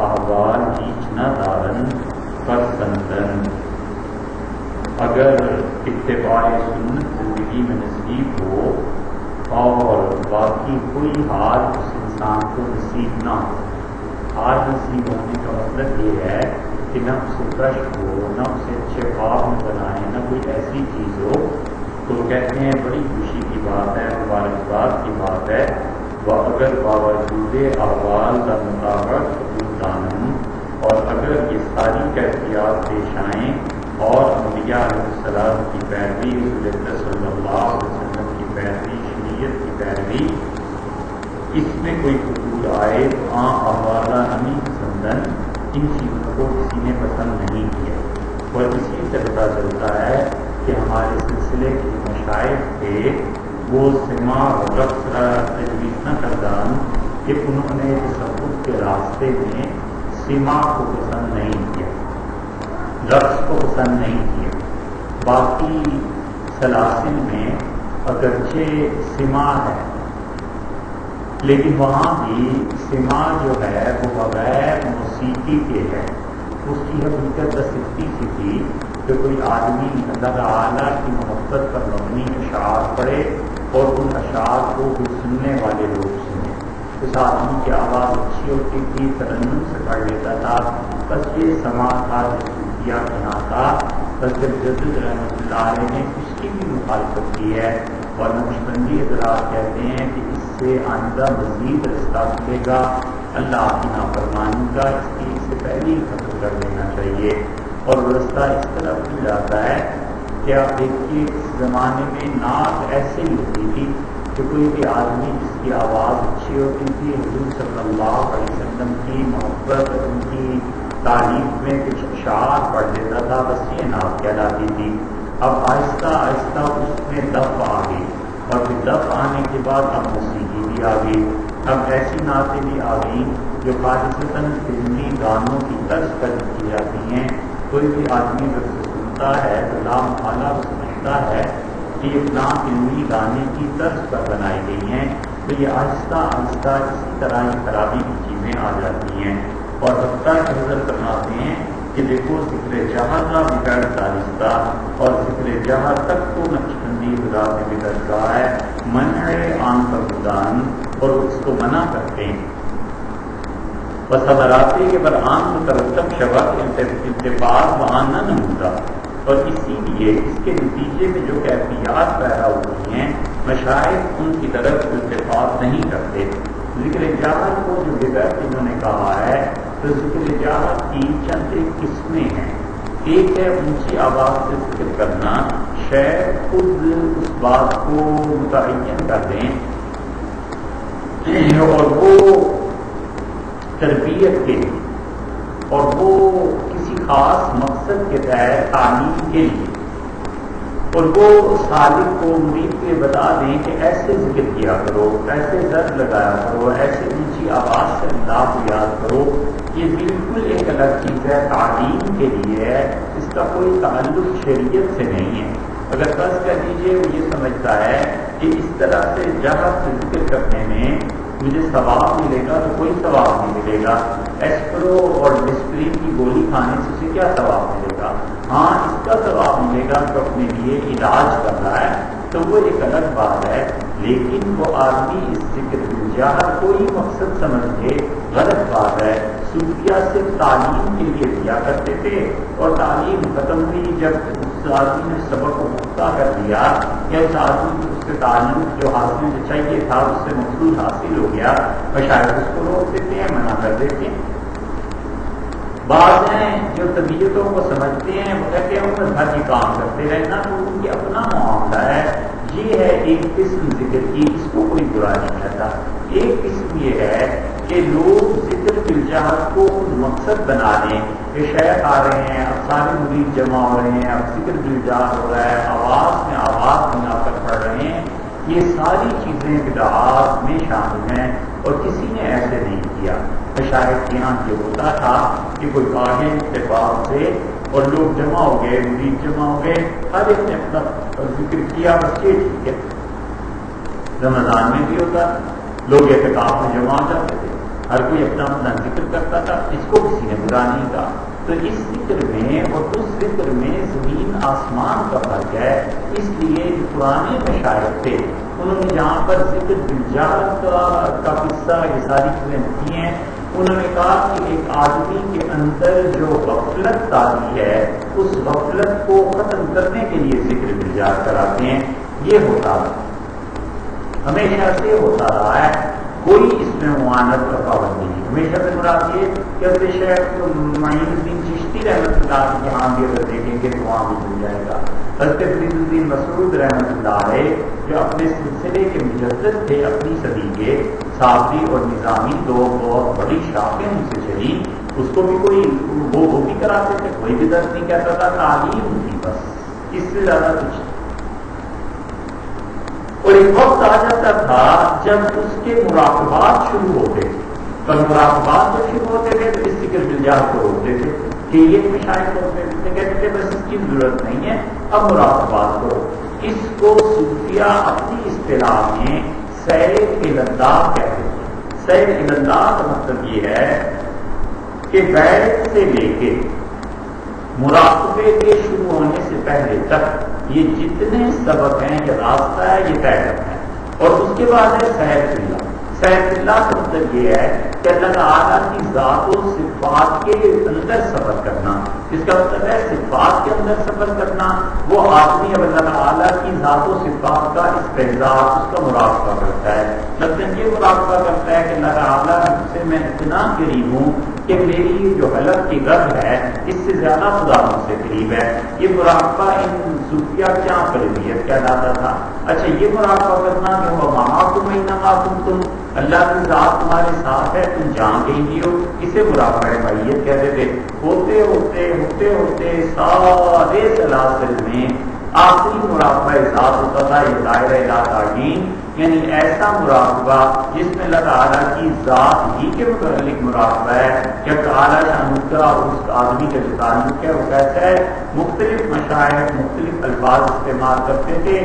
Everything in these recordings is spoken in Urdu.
احوال ہیچ نہ دارن پر سندن. اگر اتباع سنت زندگی میں نصیب ہو اور باقی کوئی حال اس انسان کو نصیب نہ ہو. حال نصیب ہونے کا مطلب یہ ہے کہ نہ اسے کشف ہو، نہ اسے اچھے خواب بنائے، نہ کوئی ایسی چیز ہو تو کہتے ہیں بڑی خوشی کی بات ہے، مبارکباد کی بات ہے. وہ اگر باوجود احوال کا مطابق دانم، اور اگر یہ ساری کیفیات پیش آئیں اور انبیاء علیہ السلام کی پیروی، رسول اللہ صلی اللہ علیہ وسلم کی پیروی، شریعت کی پیروی، اس میں کوئی قبول آئے تو احوالہ نمی پسندن، ان چیزوں کو کسی نے پسند نہیں کیا. اور اسی سے پتہ چلتا ہے کہ ہمارے سلسلے کے مشائخ تھے وہ سما اور رقص تجویز نہ کردان کہ انہوں نے تصوف کے راستے میں سما کو پسند نہیں کیا، رقص کو پسند نہیں کیا. باقی سلاسل میں اگرچہ سما ہے لیکن وہاں بھی سما جو ہے وہ بغیر موسیقی کے ہے. اس کی حقیقت سکتی سی تھی کہ کوئی آدمی اللہ تعالیٰ کی محبت پر مبنی اشعار پڑھے اور ان اشعار کو بھی سننے والے لوگ سنیں. اس آدمی کی آواز اچھی ہوتی تھی، ترنم سے پڑھ لیتا تھا. بس یہ سما تھا جو صوفیہ کے یہاں تھا. بس جب جدید رحمۃ اللہ علیہ نے اس کی بھی مخالفت کی ہے اور نقشبندی حضرات کہتے ہیں کہ اس سے آئندہ مزید رستہ ملے گا اللہ کی نافرمانی کا، اس سے پہلے ہی ختم کر دینا چاہیے. اور وہ رستہ اس طرح مل جاتا ہے کہ آپ دیکھیے اس زمانے میں نعت ایسے ہی ہوتی تھی کہ کوئی بھی آدمی جس کی آواز اچھی ہوتی تھی حضور صلی اللہ علیہ وسلم کی محبت، ان کی تعریف میں کچھ اشعار پڑھ دیتا تھا، بس یہ نعت کہلاتی تھی. اب آہستہ آہستہ اس میں دف آ گئی اور پھر دف آنے کے بعد اب موسیقی بھی آ گئی. اب ایسی نعتیں بھی آ گئی جو خالصتاً فلمی گانوں کی طرز پر کی جاتی ہیں. کوئی بھی آدمی جب سے سنتا ہے تو لامحالہ سمجھتا ہے کہ یہ فلاں فلمی گانے کی طرز پر بنائی گئی ہیں. تو یہ آہستہ آہستہ اسی طرح یہ خرابی کی چیزیں آ جاتی ہیں. اور حتیٰ کہ حضرت فرماتے ہیں کہ دیکھو ذکر جہاں کا بگڑ دانستہ، اور ذکر جہاں تک کو نقشبندی خدا سے بگڑ رہا ہے. منع آن کا بدان، اور اس کو منع کرتے ہیں. بس خبراتے کہ بر آن مترتب شبق اتفاق وہاں نہ نمودہ. اور اسی لیے اس کے نتیجے میں جو کیفیات پیدا ہوئی ہیں مشائخ ان کی طرف اتفاق نہیں کرتے. ذکر جہاد کو جو بدعت انہوں نے کہا ہے تو ذکر جہاد کی چند قسمیں ہیں. ایک ہے اونچی آواز سے ذکر کرنا، شیخ خود اس بات کو متعین کر دیں اور وہ تربیت کے لیے اور وہ کسی خاص مقصد کے تحت تعلیم کے لیے، اور وہ سالک کو مرید کے بتا دیں کہ ایسے ذکر کیا کرو، ایسے ضرب لگایا کرو، ایسے اونچی آواز سے اللہ کو یاد کرو. یہ بالکل ایک الگ چیز ہے، تعلیم کے لیے ہے، اس کا کوئی تعلق شریعت سے نہیں ہے. اگر فرض کر دیجیے وہ یہ سمجھتا ہے کہ اس طرح سے جہاں سے ذکر کرنے میں مجھے ثواب ملے گا تو کوئی ثواب نہیں ملے گا. ایسپرو اور ڈسپرین کی گولی کھانے سے اسے کیا ثواب ملے گا؟ ہاں اس کا ثواب ملے گا کہ اپنے لیے علاج کر رہا ہے، تو وہ ایک الگ بات ہے. لیکن وہ آدمی اس ذکر جہاں کوئی مقصد سمجھ کے غلط بات ہے. صوفیہ صرف تعلیم کے لیے دیا کرتے تھے اور تعلیم ختم ہوئی جب اس آدمی نے سبق کو پختہ کر دیا یا اس آدمی کو اس سے تعلق جو حاصل چاہیے تھا اس سے مقصود حاصل ہو گیا، شاید اس کو روک دیتے ہیں، منع کر دیتے ہیں. بعض ہیں جو طبیعتوں کو سمجھتے ہیں، وہ کہتے ہیں وہ گھر کی کام کرتے رہنا، تو ان کی اپنا معاملہ ہے. یہ ہے ایک قسم ذکر کی، اس کو کوئی برا نہیں کہتا. ایک قسم یہ ہے کہ لوگ ذکر بالجہد کو مقصد بنا لیں کہ شیخ آ رہے ہیں، اب سارے مرید جمع ہو رہے ہیں، اب ذکر بالجہد ہو رہا ہے، آواز میں آواز ملا کر پڑھ رہے ہیں. یہ ساری چیزیں بدعات میں شامل ہیں اور کسی نے ایسے نہیں کیا. مشائخ کے یہاں یہ ہوتا تھا کہ کوئی آگے اتفاق سے اور لوگ جمع ہو گئے، مرید جمع ہو گئے، ہر ایک نے اپنا ذکر کیا، بس یہ ٹھیک ہے. رمضان میں بھی ہوتا، لوگ اعتکاف میں جمع ہو جاتے تھے، ہر کوئی اپنا اپنا ذکر کرتا تھا، اس کو کسی نے برا نہیں کہا۔ تو اس ذکر میں اور اس ذکر میں زمین آسمان کا فرق ہے۔ اس لیے جو پرانے مشائخ تھے انہوں نے جہاں پر ذکر بالجہر کا قصہ یہ ساری چیزیں لکھی ہیں، انہوں نے کہا کہ ایک آدمی کے اندر جو غفلت تاری ہے اس غفلت کو ختم کرنے کے لیے ذکر بالجہر کراتے ہیں۔ یہ ہوتا ہمیشہ سے ہوتا رہا ہے، کوئی اس میں معاند کا پابندی نہیں۔ ہمیشہ سے مراد یہ کہ حضرت شیخ معین الدین چشتی رحمۃ اللہ کے یہاں بھی اگر دیکھیں گے تو وہاں بھی مل جائے گا۔ حضرت فرید الدین مسعود رحمۃ اللہ علیہ جو اپنے سلسلے کے مجدد تھے، اپنی صدی کے صافی اور نظامی دو بہت بڑی شاخیں ان سے چلی، اس کو بھی کوئی وہ بھی کراتے تھے، کوئی بھی درد نہیں کہتا تھا، تعلیم تھی بس، اس سے زیادہ کچھ۔ اور ایک وقت آ جاتا تھا جب اس کے مراقبات شروع ہوتے تھے، پر مراقبات جب شروع ہوتے تھے تو اس ذکر بالجہر کو روکتے تھے کہ یہ مشاہد ہوتے تھے، کہتے تھے بس اس کی ضرورت نہیں ہے، اب مراقبات کرو۔ اس کو صوفیہ اپنی اصطلاح میں سیر الاللہ کہتے ہیں۔ سیر الاللہ کا مطلب یہ ہے کہ بیت سے لے کے مراقبے کے شروع ہونے سے پہلے تک یہ جتنے سبق ہیں، یہ راستہ ہے، یہ طے کرنا ہے۔ اور اس کے بعد ہے سیر اللہ۔ سیر اللہ کا مطلب یہ ہے کہ اللہ تعالیٰ کی ذات و صفات کے اندر سفر کرنا۔ اس کا مطلب ہے صفات کے اندر سفر کرنا۔ وہ آدمی اب اللہ تعالیٰ کی ذات و صفات کا استحضار، اس کا مراقبہ کرتا ہے، مثلاً یہ مراقبہ کرتا ہے کہ اللہ تعالیٰ سے میں اتنا قریب ہوں کہ میری جو حلق کی رب ہے اس سے زیادہ خدا مجھ سے قریب ہے۔ یہ مراقبہ ان صوفیہ کیا قربیت کہلاتا تھا۔ اچھا، یہ مراقبہ کرنا کہ وہ معاکم انما کنتم، اللہ کی ذات تمہارے ساتھ ہے، تم جہاں کہیں بھی ہو، اسے مراقبہ معیت کہتے تھے۔ ہوتے ہوتے ہوتے ہوتے سارے سلاسل میں آخری مراقبہ ذات ہوتا تھا، یہ دائرہ لا تعین، یعنی ایسا مراقبہ جس میں اللہ تعالیٰ کی ذات ہی کے متعلق مراقبہ ہے کہ تعالیٰ شان کا اور اس آدمی کا جو تعلق ہے وہ کیسا ہے۔ مختلف مشاہد مختلف الفاظ استعمال کرتے تھے،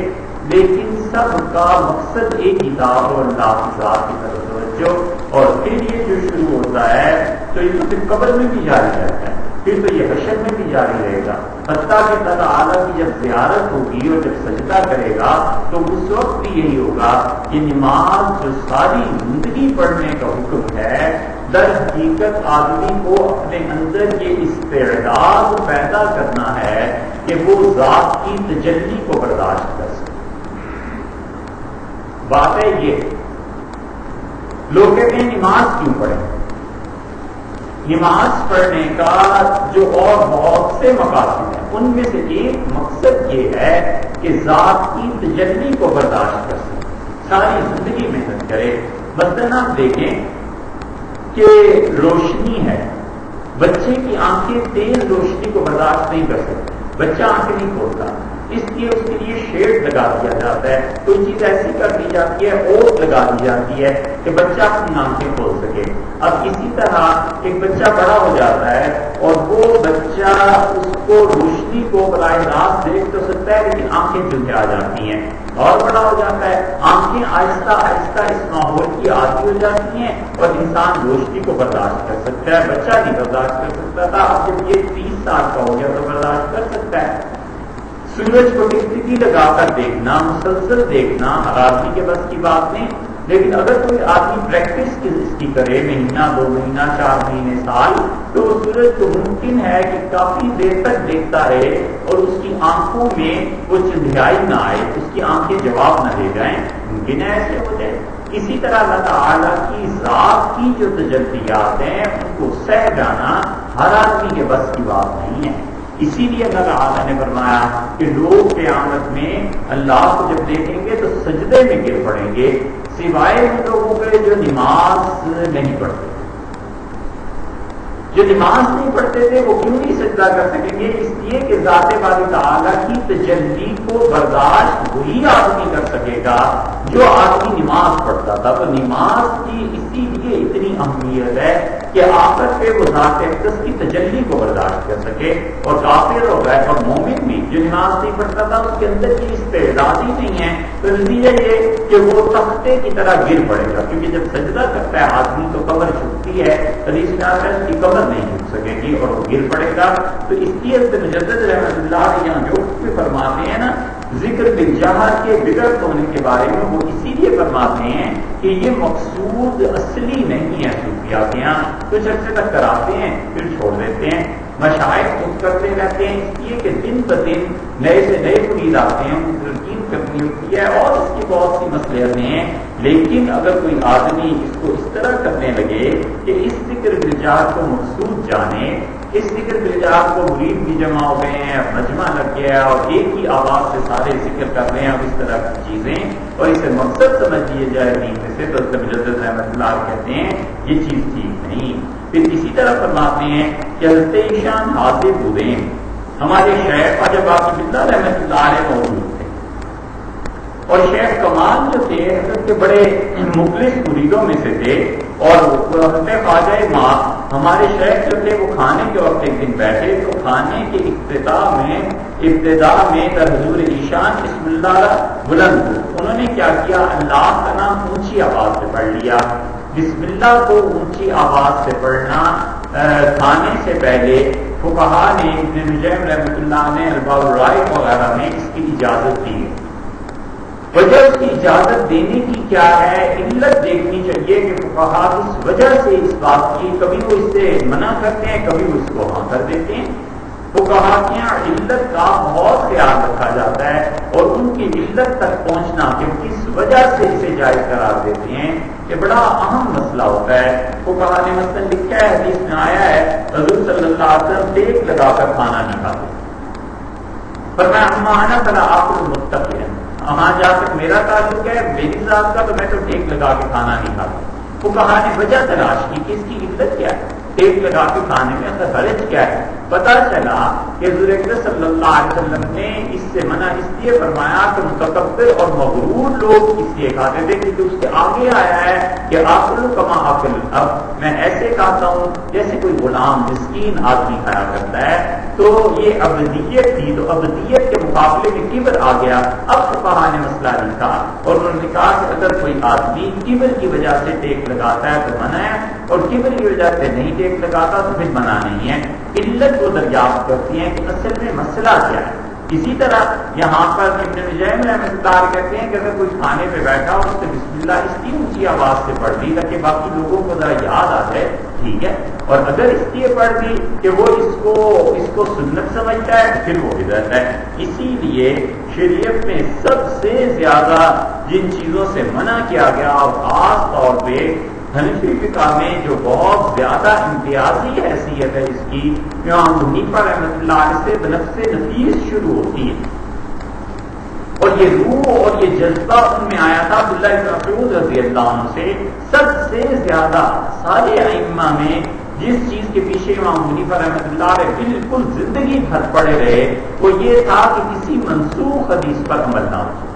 لیکن سب کا مقصد ایک ہی تھا، اور اللہ کی ذات کی طرف توجہ۔ اور پھر یہ جو شروع ہوتا ہے تو یہ تو پھر قبر میں بھی جاری رہتا ہے، پھر تو یہ حشر میں بھی جاری رہے گا، حتیٰ کہ اللہ تعالیٰ کی جب زیارت ہوگی اور جب سجدہ کرے گا تو اس وقت بھی یہی ہوگا کہ نماز جو ساری زندگی پڑھنے کا حکم ہے، در حقیقت آدمی کو اپنے اندر یہ استعداد پیدا کرنا ہے کہ وہ ذات کی تجلی کو برداشت کر سکے۔ بات ہے یہ، لوگ کہتے ہیں نماز کیوں پڑھیں؟ نماز پڑھنے کا جو اور بہت سے مقاصد ہیں، ان میں سے ایک مقصد یہ ہے کہ ذات کی تجلی کو برداشت کر سکے، ساری زندگی محنت کرے۔ مثلاً آپ دیکھیں کہ روشنی ہے، بچے کی آنکھیں تیز روشنی کو برداشت نہیں کر سکتی، بچہ آنکھیں نہیں کھولتا، اس لیے اس کے لیے شیڈ لگا دیا جاتا ہے، کوئی چیز ایسی کر دی جاتی ہے، اوٹ لگا دی جاتی ہے کہ بچہ اپنی آنکھیں کھول سکے۔ اب اسی طرح ایک بچہ بڑا ہو جاتا ہے اور وہ بچہ اس کو روشنی کو براہ راست دیکھ تو سکتا ہے، لیکن آنکھیں جھلجھا آ جاتی ہیں، اور بڑا ہو جاتا ہے، آنکھیں آہستہ آہستہ اس ماحول کی عادی ہو جاتی ہیں اور انسان روشنی کو برداشت کر سکتا ہے۔ بچہ نہیں برداشت کر سکتا تھا، اب جب یہ 30 سال کا ہو گیا تو برداشت کر سکتا ہے۔ سورج کو ٹکٹکی لگا کر دیکھنا، مسلسل دیکھنا ہر آدمی کے بس کی بات نہیں، لیکن اگر کوئی آدمی پریکٹس اس کی کرے، مہینہ 2 مہینہ 4 مہینے سال، تو سورج کو ممکن ہے کہ کافی دیر تک دیکھتا رہے اور اس کی آنکھوں میں وہ چندھیائی نہ آئے، اس کی آنکھیں جواب نہ دے جائیں، ممکن ہے ایسے ہو جائے۔ اسی طرح اللہ تعالیٰ کی ذات کی جو تجلیات ہیں ان کو سہ جانا ہر آدمی کے بس کی بات نہیں ہے۔ اسی لیے اللہ تعالیٰ نے فرمایا کہ لوگ قیامت میں اللہ کو جب دیکھیں گے تو سجدے میں گر پڑیں گے، سوائے ان لوگوں کے جو نماز نہیں پڑھتے۔ جو نماز نہیں پڑھتے تھے وہ کیوں نہیں سجدہ کر سکیں گے؟ اس لیے کہ ذات باری تعالیٰ کی تجلی کو برداشت وہی آدمی کر سکے گا جو آدمی نماز پڑھتا تھا۔ تو نماز کی اسی اسی لیے اتنی اہمیت ہے کہ آخرت پہ وہ ذات اقدس کی تجلی کو برداشت کر سکے. اور کافر ہو گئے اور مومن بھی جو نماز نہیں پڑھتا تھا اس کے اندر کی استعداد ہی نہیں ہے، تو نتیجہ یہ کہ وہ تختے کی طرح گر پڑے گا. کیونکہ جب سجدہ کرتا ہے آدمی تو کمر جھکتی ہے، حدیث میں آتا ہے اس کی کمر نہیں جھک سکے گی اور وہ گر پڑے گا. تو اس لیے مجدد رحمۃ اللہ علیہ یہاں جو بھی فرماتے ہیں نا ذکر بالجہر کے بدعت ہونے کے بارے میں، وہ اسی لیے فرماتے ہیں کہ یہ مقصود اصلی نہیں ہے. صوفیاء کے یہاں کچھ عرصے تک کراتے ہیں پھر چھوڑ دیتے ہیں. مشائخ خود کرتے رہتے ہیں، اس لیے کہ دن بدن نئے سے نئے مرید آتے ہیں، ان کی تلقین کرنی ہوتی ہے اور اس کی بہت سی مصلحتیں ہیں. لیکن اگر کوئی آدمی اس کو اس طرح کرنے لگے کہ اس ذکر بالجہر کو مقصود جانے، اس ذکر بالجہر کو مرید بھی جمع ہو گئے ہیں، مجمع لگ گیا اور ایک ہی آواز سے سارے ذکر کر رہے ہیں اور اس طرح کی چیزیں، اور اسے مقصد سمجھ لیے جائے دین میں سے، تو مجدد رحمۃ اللہ کہتے ہیں یہ چیز ٹھیک نہیں. پھر اسی طرح فرماتے ہیں کہ حضرت ایشان حاضر بدین ہمارے شیخ خواجہ باقی باللہ رحمۃ اللہ علیہ موجود تھے، اور شیخ کمال جو تھے حضرت کے بڑے مخلص مریدوں میں سے تھے. اور حضرت خواجہ ماں ہمارے شیخ جو تھے وہ کھانے کے وقت ایک دن بیٹھے تو کھانے کے ابتدا میں در حضور ایشان بسم اللہ بلند ہو. انہوں نے کیا کیا، اللہ کا نام اونچی آواز سے پڑھ لیا. بسم اللہ کو اونچی آواز سے پڑھنا کھانے سے پہلے فقہا نے، ابن نجیم رحمۃ اللہ نے الباب الرائے وغیرہ میں اس کی اجازت دی ہے. وجہ اس کی اجازت دینے کی کیا ہے، علت دیکھنی چاہیے کہ فقہا اس وجہ سے اس بات کی کبھی وہ اس سے منع کرتے ہیں کبھی وہ اس کو ہاں کر دیتے ہیں. فقہا کے یہاں علت کا بہت خیال رکھا جاتا ہے اور ان کی علت تک پہنچنا کہ کس وجہ سے اسے جائز قرار دیتے ہیں یہ بڑا اہم مسئلہ ہوتا ہے. فقہا نے مثلا لکھا ہے، حدیث میں آیا ہے حضور صلی اللہ علیہ وسلم ٹیک لگا کر کھانا نہیں کھاتے. فرمایا اما انا فلا آکل متقیا، وہاں جا کر میرا تعلق ہے میری ذات کا تو میں تو ٹیک لگا کے کھانا نہیں کھاتا. فقہا نے وجہ تلاش کی کہ اس کی علت کیا ہے، ٹیک لگا کے کھانے میں اصل حرج کیا ہے. پتہ چلا کہ حضور اکرم صلی اللہ علیہ وسلم نے اس سے منع اس لیے فرمایا کہ متکبر اور مغرور لوگ اس لیے کھاتے تھے کیونکہ اس کے آگے آیا ہے کہ آکل کما آکل، اب میں ایسے کھاتا ہوں جیسے کوئی غلام مسکین آدمی کھایا کرتا ہے. تو یہ ابدیت تھی، تو ابدیت کے مقابلے میں کبر آ گیا. اب فقہا نے مسئلہ لکھا اور انہوں نے کہا کہ اگر کوئی آدمی کبر کی وجہ سے ٹیک لگاتا ہے تو منع ہے، اور کبر کی وجہ سے نہیں ٹیک لگاتا تو پھر منع نہیں ہے. علت کو دریافت کرتی ہیں کہ اصل میں مسئلہ کیا ہے. اسی طرح یہاں پر ابن نجیم رحمۃ اللہ کہتے ہیں کہ اگر کوئی کھانے پہ بیٹھا اور اس سے بسم اللہ اس کی اونچی آواز سے پڑھ دی تاکہ باقی لوگوں کو ذرا یاد آ جائے، ٹھیک ہے. اور اگر اس لیے پڑھ دی کہ وہ اس کو سنت سمجھتا ہے پھر وہ بدعت ہے. اسی لیے شریعت میں سب سے زیادہ جن چیزوں سے منع کیا گیا اور خاص طور پہ حنفی فقہ میں جو بہت زیادہ امتیازی حیثیت ہے اس کی، امام حنیفہ رحمۃ اللہ علیہ سے بنفس نفیس شروع ہوتی ہے. اور یہ روح اور یہ جذبہ ان میں آیا تھا عبداللہ بن مسعود رضی اللہ عنہ سے. سب سے زیادہ سارے ائمہ میں جس چیز کے پیچھے امام حنیفہ رحمۃ اللہ علیہ بالکل زندگی بھر پڑے رہے وہ یہ تھا کہ کسی منسوخ حدیث پر عمل نہ ہو.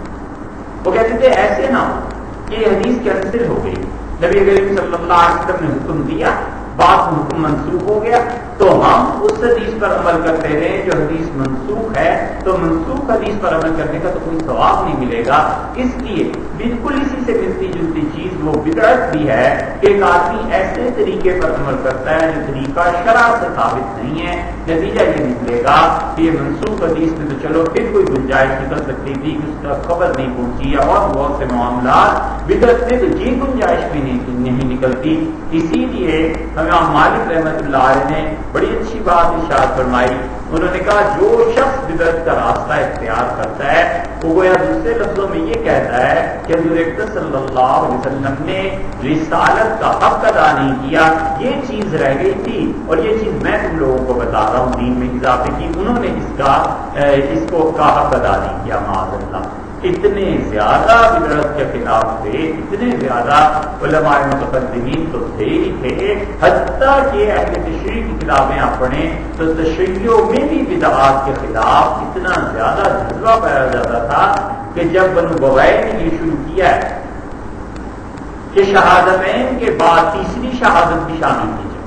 وہ کہتے تھے ایسے نہ ہو کہ یہ حدیث کینسل ہو گئی، نبی کریم صلی اللہ علیہ وسلم نے حکم دیا، بعد میں حکم منسوخ ہو گیا تو ہم اس حدیث پر عمل کرتے رہے جو حدیث منسوخ ہے، تو منسوخ حدیث پر عمل کرنے کا تو کوئی ثواب نہیں ملے گا. اس لیے بالکل اسی سے ملتی جلتی چیز وہ بدعت بھی ہے کہ ایک آدمی ایسے طریقے پر عمل کرتا ہے جو طریقہ شرع سے ثابت نہیں ہے. نتیجہ یہ نکلے گا کہ یہ منسوخ حدیث میں تو چلو پھر کوئی گنجائش نکل سکتی تھی کہ اس کا خبر نہیں پہنچی یا اور بہت سے معاملات، بدعت میں تو یہ گنجائش بھی نہیں نکلتی. اسی لیے امام مالک رحمۃ اللہ علیہ نے بڑی اچھی بات ارشاد فرمائی. انہوں نے کہا جو شخص بدعت کا راستہ اختیار کرتا ہے وہ گویا دوسرے لفظوں میں یہ کہتا ہے کہ حضور اکرم صلی اللہ علیہ وسلم نے رسالت کا حق ادا نہیں کیا، یہ چیز رہ گئی تھی اور یہ چیز میں تم لوگوں کو بتا رہا ہوں دین میں اضافے کی، انہوں نے اس کو حق ادا نہیں کیا. معاذ اللہ اتنے زیادہ بدعت کے خلاف تھے، اتنے زیادہ علماء متقدمین تو تھے ہی تھے، حتیٰ کہ اہل تشریع کی کتابیں آپ پڑھیں تو تشریعوں میں بھی بدعات کے خلاف اتنا زیادہ جذبہ پایا جاتا تھا کہ جب بنو بویع نے یہ شروع کیا ہے کہ شہادتین کے بعد تیسری شہادت بھی شامل کی جائے،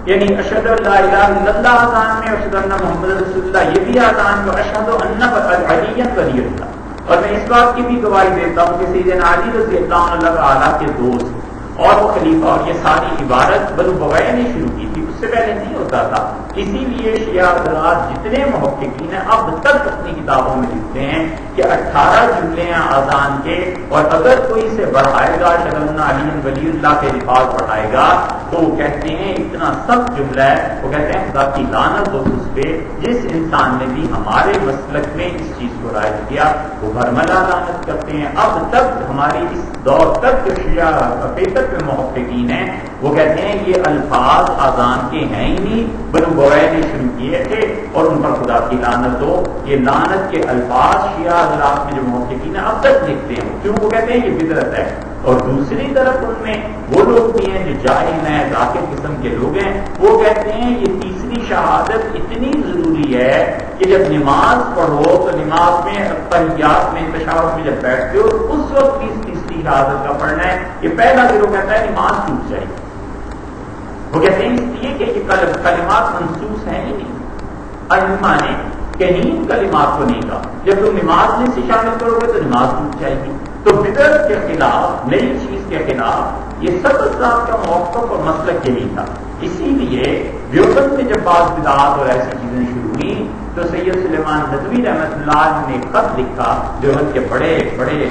یعنی اشہد ان لا الہ الا اللہ اذان میں، اشہد ان محمد رسول اللہ یہ بھی اذان کو، اشہد ان علی ولی اللہ، اور میں اس بات کی بھی گواہی دیتا ہوں کہ سیدنا علی رضی اللہ عنہ تعالیٰ کے دوست اور وہ خلیفہ، اور یہ ساری عبارت بنو بویہ نے شروع کی تھی، اس سے پہلے نہیں ہوتا تھا۔ اسی لیے شیعہ حضرات جتنے محققین ہیں اب تک اپنی کتابوں میں لکھتے ہیں کہ 18 جملے ہیں اذان کے، اور اگر کوئی سے بڑھائے گا اشہد ان علی ولی اللہ کے الفاظ بڑھائے گا تو وہ کہتے ہیں اتنا سخت جملہ ہے، وہ کہتے ہیں خدا کی لعنت ہو اس پہ جس انسان نے بھی ہمارے مسلک میں اس چیز کو رائج کیا، وہ برملا لعنت کرتے ہیں۔ اب تک ہماری اس دور تک جو شیعہ حقیقت میں محققین ہیں وہ کہتے ہیں یہ الفاظ اذان کے ہیں ہی نہیں، بنو بویہ نے شروع کیے تھے اور ان پر خدا کی لعنت ہو۔ یہ لعنت کے الفاظ شیعہ حضرات میں جو محققین ہیں اب تک لکھتے ہیں، کیوں؟ وہ کہتے ہیں یہ بدعت ہے۔ اور دوسری طرف ان میں وہ لوگ بھی ہیں جو جاہل ہیں، ذاکر قسم کے لوگ ہیں، وہ کہتے ہیں یہ تیسری شہادت اتنی ضروری ہے کہ جب نماز پڑھو تو نماز میں تحیات میں تشہد میں جب بیٹھتے ہو اس وقت بھی تیسری شہادت کا پڑھنا ہے۔ یہ پہلا گروہ کہتا ہے نماز ٹوٹ جائے گی، وہ کہتے ہیں اس لیے کہ یہ کلمات منسوخ ہیں ہی نہیں، ائمہ نے کہیں کلمات کو نہیں کہا، جب تم نماز میں سے شامل کرو گے تو نماز ٹوٹ جائے گی۔ تو بدعت کے خلاف، نئی چیز کے خلاف یہ سب اسلام کا موقف اور مسلک یہی تھا۔ اسی لیے دیوبند میں جب بعض بدعات اور ایسی چیزیں شروع ہوئی تو سید سلیمان ندوی رحمۃ اللہ نے خط لکھا، دیوبند کے بڑے بڑے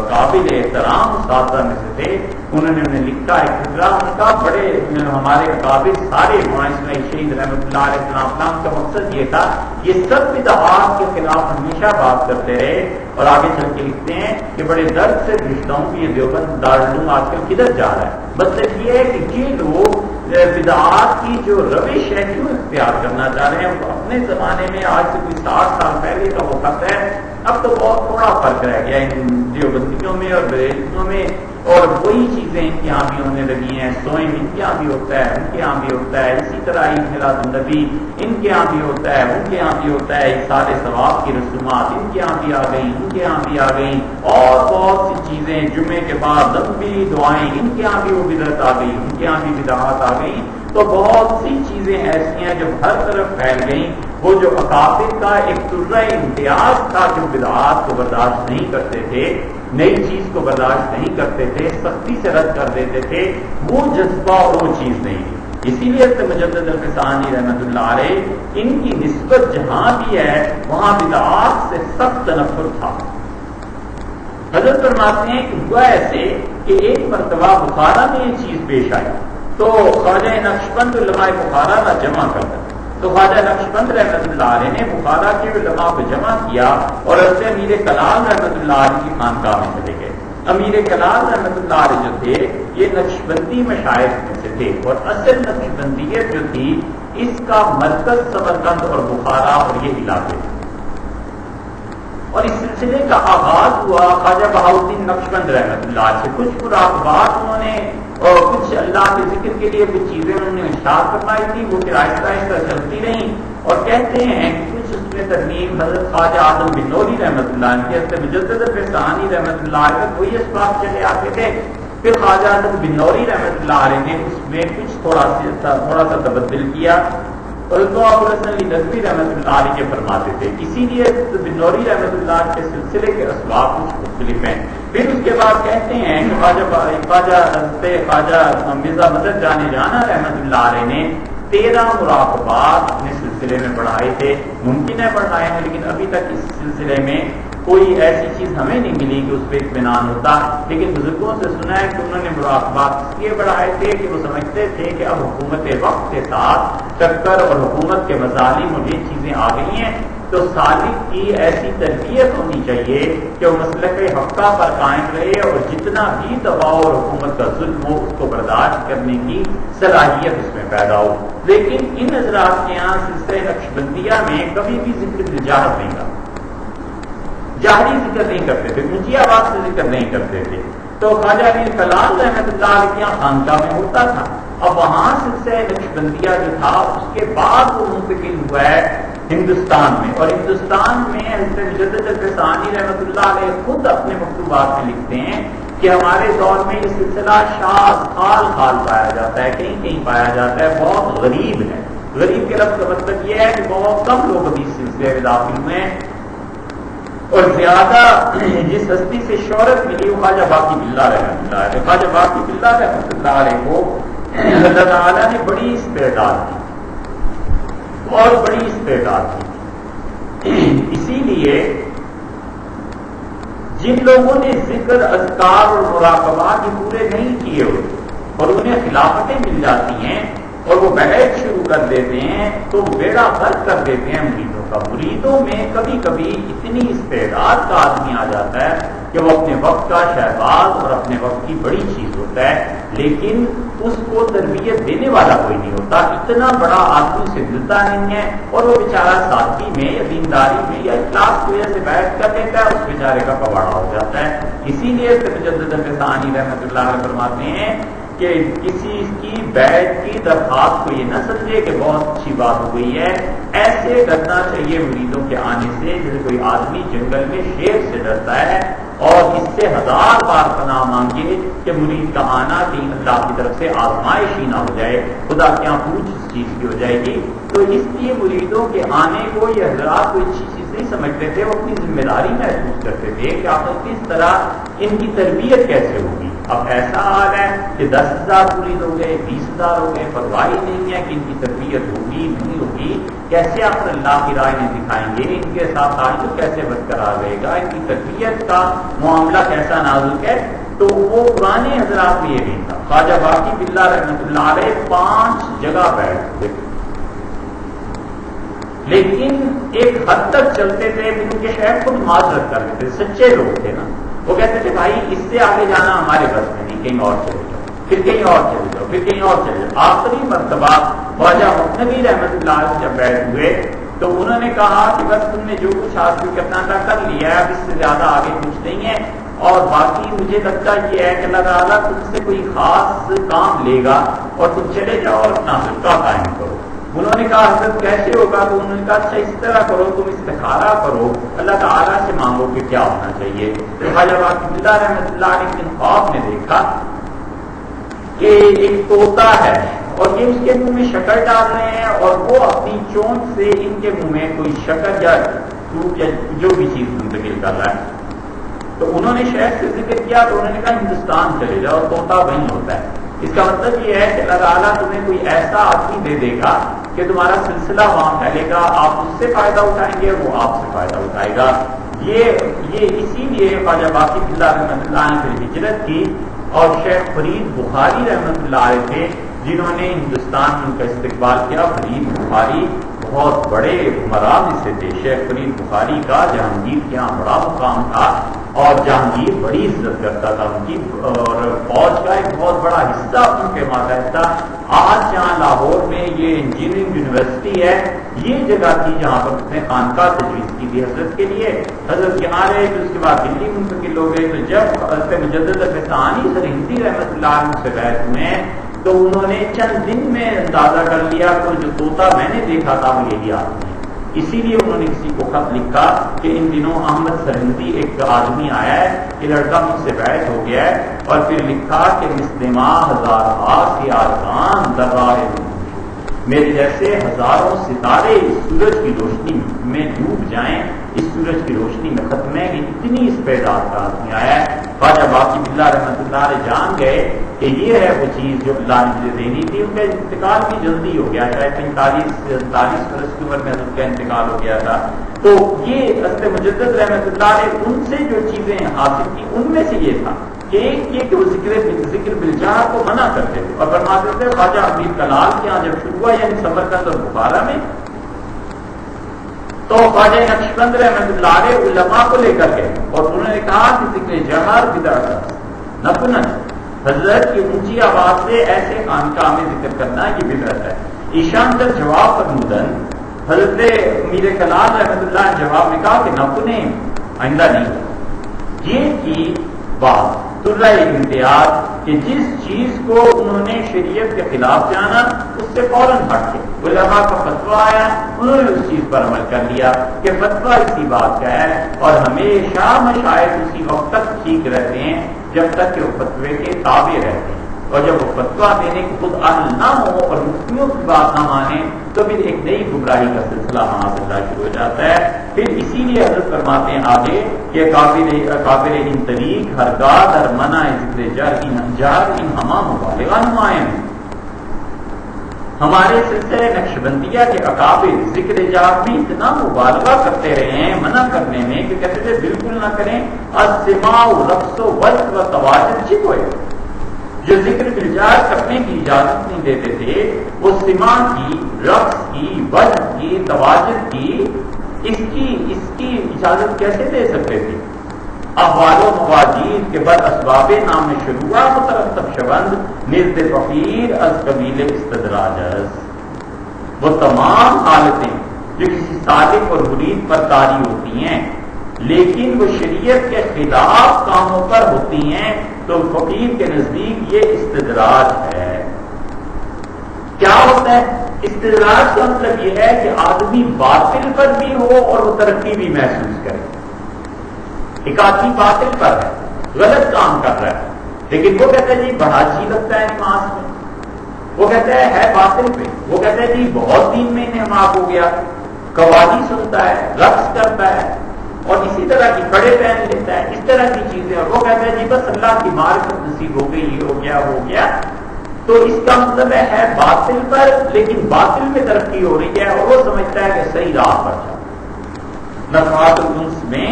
قابل احترام اساتذہ میں سے تھے، انہوں نے لکھا ایک خطرہ ان کا، بڑے ہمارے قابل سارے اسماعیل شہید رحمۃ اللہ علیہ السلام کا مقصد یہ تھا یہ سب بدعات کے خلاف ہمیشہ بات کرتے رہے، اور آگے چل کے لکھتے ہیں کہ بڑے درد سے پوچھتا ہوں کہ یہ دیوبند دارالعلوم آج کل کدھر جا رہا ہے۔ مطلب یہ ہے کہ یہ لوگ بدعات کی جو روش ہے کیوں اختیار کرنا چاہ رہے ہیں؟ اپنے زمانے میں آج سے کوئی 60 سال پہلے کا وہ خط ہے، اب تو بہت تھوڑا فرق رہ گیا ان دیوبندیوں میں اور بریلویوں میں، اور وہی چیزیں ان کے یہاں بھی ہونے لگی ہیں، سوئم ان کے یہاں بھی ہوتا ہے، ان کے یہاں بھی ہوتا ہے، اسی طرح عید میلاد النبی ان کے یہاں بھی ہوتا ہے، ان کے یہاں بھی ہوتا ہے، سارے ثواب کی رسومات ان کے یہاں بھی آ گئیں، ان کے یہاں بھی آ گئیں، اور بہت سی چیزیں جمعے کے بعد لمبی دعائیں ان کے یہاں بھی وہ بدعت آ گئی، ان کے یہاں بھی بدعات آ گئی۔ تو بہت سی چیزیں ایسی ہیں جو ہر طرف پھیل گئیں، وہ جو اکابر کا ایک طرح امتیاز تھا جو بدعات کو برداشت نہیں کرتے تھے، نئی چیز کو برداشت نہیں کرتے تھے، سختی سے رد کر دیتے تھے، وہ جذبہ اور وہ چیز نہیں تھی۔ اسی لیے مجدد الفسانی رحمۃ اللہ علیہ ان کی نسبت جہاں بھی ہے وہاں بدعات سے سخت تنفر تھا۔ حضرت فرماتے ہیں کہ ہوا ایسے کہ ایک مرتبہ بخارا میں یہ چیز پیش آئی تو خواجہ نقشبند علماء بخارا کا جمع کرتا، تو خواجہ نقشبند رحمۃ اللہ علیہ نے بخارا کے علماء کو جمع کیا اور حضرت امیر کلام رحمۃ اللہ علیہ کی خانقاہ میں چلے گئے۔ امیر کلام رحمۃ اللہ علیہ جو تھے یہ نقشبندی مشائخ میں سے تھے، اور اصل نقشبندیت جو تھی اس کا مرکز سمرقند اور بخارا اور یہ علاقے تھے، اور اس سلسلے کا آغاز ہوا خواجہ بہاؤالدین نقشبند رحمۃ اللہ سے۔ کچھ مراقبات انہوں نے اور کچھ اللہ کے ذکر کے لیے کچھ چیزیں انہوں نے ارشاد فرمائی تھی، وہ پھر آہستہ آہستہ چلتی رہیں، اور کہتے ہیں کہ کچھ اس میں ترمیم حضرت خواجہ اعظم بن نوری رحمۃ اللہ عنہ، حضرت مجدد الفسانی رحمۃ اللہ علیہ وہی اسباب چلے آتے تھے، پھر خواجہ اعظم بن نوری رحمۃ اللہ علیہ نے اس میں کچھ تھوڑا سا تبدل کیا، اور ابو الحسن علی ندوی رحمۃ اللہ علیہ کے فرماتے تھے۔ اسی لیے بن نوری رحمۃ اللہ کے سلسلے کے اسباب کچھ مختلف ہیں۔ پھر اس کے بعد کہتے ہیں کہ خواجہ مرزا مدد جانے جانا رحمۃ اللہ علیہ نے 13 مراقبات اپنے سلسلے میں پڑھائے تھے، ممکن ہے پڑھائے ہیں لیکن ابھی تک اس سلسلے میں کوئی ایسی چیز ہمیں نہیں ملی کہ اس پہ اطمینان ہوتا، لیکن بزرگوں سے سنا ہے کہ انہوں نے مراقبات اس لیے بڑھائے تھے کہ وہ سمجھتے تھے کہ اب حکومت وقت کے ساتھ ٹکر اور حکومت کے مظالم اور یہ چیزیں آ گئی ہیں، تو سالک کی ایسی تربیت ہونی چاہیے کہ وہ مسلک حقہ پر قائم رہے اور جتنا بھی دباؤ اور حکومت کا ظلم ہو اس کو برداشت کرنے کی صلاحیت اس میں پیدا ہو۔ لیکن ان حضرات کے یہاں سلسلہ نقشبندیہ میں کبھی بھی ذکر تجارت نہیں تھا، جاہری ذکر نہیں کرتے تھے، اونچی آواز سے ذکر نہیں کرتے تھے۔ تو خواجہ امیر کلام رحمۃ اللہ علیہ کے یہاں خانقاہ میں ہوتا تھا، اب وہاں سلسلہ نقشبندیہ جو تھا اس کے بعد وہ منتقل ہوا ہے ہندوستان میں، اور ہندوستان میں حضرت مجدد الفسانی رحمۃ اللہ علیہ خود اپنے مکتوبات میں لکھتے ہیں کہ ہمارے دور میں یہ سلسلہ شاذ خال پایا جاتا ہے، کہیں کہیں پایا جاتا ہے، بہت غریب ہے۔ غریب کے لفظ کا مطلب یہ ہے کہ بہت کم لوگ ابھی اس سلسلے میں داخل ہوئے ہیں، اور زیادہ جس ہستی سے شہرت ملی وہ خواجہ باقی باللہ رحمۃ اللہ علیہ۔ خواجہ باقی باللہ رحمۃ اللہ علیہ کو اللہ تعالیٰ نے بڑی استعداد دی، بہت بڑی استعداد دی۔ اسی لیے جن لوگوں نے ذکر، اذکار اور مراقبات یہ پورے نہیں کیے ہوتے اور انہیں خلافتیں مل جاتی ہیں اور وہ بیعت شروع کر دیتے ہیں تو بیڑا غرق کر دیتے ہیں مریدوں کا۔ مریدوں میں کبھی کبھی اتنی استعداد کا آدمی آ جاتا ہے کہ وہ اپنے وقت کا شہباز اور اپنے وقت کی بڑی چیز ہوتا ہے، لیکن اس کو تربیت دینے والا کوئی نہیں ہوتا۔ اتنا بڑا آدمی سے ملتا نہیں ہے اور وہ بیچارہ سادگی میں یا دینداری میں یا اخلاص کی وجہ سے بیعت کر دیتا ہے، اس بیچارے کا کباڑا ہو جاتا ہے۔ اسی لیے مجدد ثانی رحمۃ اللہ علیہ فرماتے ہیں کہ کسی کی بیعت کی درخواست کو یہ نہ سمجھے کہ بہت اچھی بات ہو گئی ہے، ایسے ڈرنا چاہیے مریدوں کے آنے سے جیسے کوئی آدمی جنگل میں شیر سے ڈرتا ہے، اور اس سے 1000 بار پناہ مانگے کہ مرید کا آنا کہیں اللہ کی طرف سے آزمائش ہی نہ ہو جائے، خدا کے یہاں پوچھ اس چیز کی ہو جائے گی۔ تو اس لیے مریدوں کے آنے کو یہ حضرات کوئی اچھی چیز نہیں سمجھتے تھے، وہ اپنی ذمہ داری محسوس کرتے تھے کہ آپ کس طرح ان کی تربیت کیسے ہوگی۔ اب ایسا حال ہے کہ 10,000 مرید ہو گئے، 20,000 ہو گئے، پرواہ نہیں ہے کہ ان کی تربیت ہوگی نہیں ہوگی، کیسے آپ اللہ کی راہ میں دکھائیں گے، ان کے ساتھ تعلق کیسے برقرار رہے گا، ان کی تربیت کا معاملہ کیسا نازک ہے۔ تو وہ پرانے حضرات میں یہ نہیں تھا۔ خواجہ باقی باللہ رحمۃ اللہ علیہ 5 جگہ بیٹھ ہوئے، لیکن ایک حد تک چلتے تھے، ان کے شیخ خود معذرت کر لیتے، سچے لوگ تھے نا، وہ کہتے تھے بھائی اس سے آگے جانا ہمارے بس میں نہیں، کہیں اور چلے جاؤ، پھر کہیں اور چلے جاؤ، پھر کہیں اور چلے جاؤ۔ آخری مرتبہ خواجہ مصنوی رحمۃ اللہ علیہ جب بیٹھ ہوئے تو انہوں نے کہا کہ بس تم نے جو کچھ حاصل کرنا تھا کر لیا ہے، اب اس سے زیادہ آگے کچھ نہیں ہے، اور باقی مجھے لگتا یہ ہے کہ اللہ تعالیٰ تم سے کوئی خاص کام لے گا اور تم چلے جاؤ اور اپنا حلقہ قائم کرو۔ انہوں نے کہا حضرت کیسے ہوگا؟ تو انہوں نے کہا اچھا اس طرح کرو، تم استخارہ کرو، اللہ تعالیٰ سے مانگو کہ کیا ہونا چاہیے۔ خواجہ باقی باللہ رحمۃ اللہ علیہ کے خواب نے دیکھا کہ ایک طوطا ہے اور یہ اس کے منہ میں شکر ڈال رہے ہیں اور وہ اپنی چونچ سے ان کے منہ میں کوئی شکر یا دودھ یا جو بھی چیز منتقل کر رہا ہے۔ تو انہوں نے شیخ سے ذکر کیا تو انہوں نے کہا ہندوستان چلے جاؤ، طوطا وہیں ہوتا ہے۔ اس کا مطلب یہ ہے کہ اللہ تعالیٰ تمہیں کوئی ایسا آدمی دے دے گا کہ تمہارا سلسلہ وہاں پھیلے گا، آپ اس سے فائدہ اٹھائیں گے، وہ آپ سے فائدہ اٹھائے گا۔ یہ اسی لیے خواجہ باقی باللہ رحمۃ اللہ علیہ نے ہجرت کی، اور شیخ فرید بخاری رحمۃ اللہ علیہ تھے جنہوں نے ہندوستان میں ان کا استقبال کیا۔ فرید بخاری بہت بڑے عمراء میں سے تھے۔ شیخ فرید بخاری کا جہانگیر کے یہاں بڑا مقام تھا اور جہانگیر بڑی عزت کرتا تھا ان کی، اور فوج کا ایک بہت بڑا حصہ ان کے ماتحت تھا۔ آج جہاں لاہور میں یہ انجینئرنگ یونیورسٹی ہے، یہ جگہ تھی جہاں پر اس نے خانقاہ تجویز کی تھی حضرت کے لیے۔ حضرت یہاں رہے، پھر اس کے بعد دلی منتقل ہو گئے۔ تو جب حضرت مجدد ثانی سرہندی رحمۃ اللہ علیہ سے بیعت ہوئے تو انہوں نے چند دن میں اندازہ کر لیا کہ جو طوطا میں نے دیکھا تھا وہ یہی آدمی ہے۔ اسی لیے انہوں نے کسی کو خط لکھا کہ ان دنوں احمد سرہندی ایک آدمی آیا ہے، یہ لڑکا مجھ سے بیعت ہو گیا ہے، اور پھر لکھا کہ مسلمہ ہزار سے آرکان دربار میرے جیسے ہزاروں ستارے اس سورج کی روشنی میں ڈوب جائیں، اس سورج کی روشنی میں ختم ہے کہ اتنی استعداد کا آدمی آیا ہے۔ خواجہ باقی باللہ رحمۃ اللہ علیہ جان گئے کہ یہ ہے وہ چیز جو اللہ نے مجھے دینی تھی۔ ان کا انتقال بھی جلدی ہو گیا، شاید 45 برس کی عمر میں حضرت کا انتقال ہو گیا تھا۔ تو یہ حضرت مجدد رحمۃ اللہ علیہ ان سے جو چیزیں حاصل کی ان میں سے یہ تھا کہ ایک یہ کہ وہ ذکر بالجہر کو منع کرتے تھے اور فرماتے تھے خواجہ امیر کلال کے یہاں جب شروع ہوا یعنی سمرقند اور بخارا میں، تو خواجہ نقشبند رحمۃ اللہ علیہ علماء کو لے کر گئے اور انہوں نے کہا کہ ذکر جہر بدعت نقنن، حضرت کی اونچی آواز سے ایسے خانقاہ میں ذکر کرنا یہ بدعت ہے۔ ایشان در جواب فرمودن، حضرت امیر کلال رحمۃ اللہ نے جواب میں کہا کہ نقنے آئندہ نہیں۔ یہ کی بات ترہ امتیاز کہ جس چیز کو انہوں نے شریعت کے خلاف جانا اس سے فوراً ہٹ کے علماء کا فتویٰ آیا، انہوں نے اس چیز پر عمل کر لیا کہ فتویٰ اسی بات کا ہے، اور ہمیشہ مشاہد اسی وقت تک ٹھیک رہتے ہیں جب تک کہ وہ فتوے کے تابع رہتے ہیں، اور جب وہ فتوا دینے کے خود اہل نہ ہو اور مفتیوں کی بات نہ مانے تو پھر ایک نئی گمراہی کا سلسلہ وہاں سے شروع ہو جاتا ہے۔ پھر اسی لیے حضرت فرماتے ہیں آگے کہ کافر ان طریق ہرگاہ در منع ذکر جار ان ہما مبالغہ نمائیں۔ ہمارے سلسلے نقشبندیہ کے اکابر ذکر جار میں اتنا مبالغہ کرتے رہے ہیں منع کرنے میں کہ کہتے تھے بالکل نہ کریں، السماع رقص و ورق و تواجد چپ ہوئے، جو ذکر بالجار کرنے کی اجازت نہیں دیتے تھے وہ سماع کی، رقص کی، وجد کی، تواجد کی، اس کی اجازت کیسے دے سکتے تھے؟ احوال و مواجید کے بر اسباب نام شروع مترتب شوند نزد فقیر از قبیل استدراجز، وہ تمام حالتیں جو کسی سالک اور مرید پر طاری ہوتی ہیں لیکن وہ شریعت کے خلاف کاموں پر ہوتی ہیں تو فقیر کے نزدیک یہ استدراج ہے۔ کیا ہوتا ہے استدراج کا مطلب یہ ہے کہ آدمی باطل پر بھی ہو اور وہ ترقی بھی محسوس کرے۔ ایک آدمی باطل پر ہے، غلط کام کر رہا ہے، لیکن وہ کہتا ہے جی بڑا اچھی لگتا ہے نماز میں، وہ کہتا ہے باطل پہ، وہ کہتا ہے جی بہت دین میں انہماک ہو گیا، قوالی سنتا ہے، رقص کرتا ہے اور اسی طرح کی کڑے پہن لیتا ہے، اس طرح کی چیزیں، اور وہ کہتا ہے جی بس اللہ کی معرفت نصیب ہو گئی، یہ ہو گیا۔ تو اس کا مطلب ہے باطل پر، لیکن باطل میں ترقی ہو رہی ہے اور وہ سمجھتا ہے کہ صحیح راہ پر چل۔ نفحات الانس میں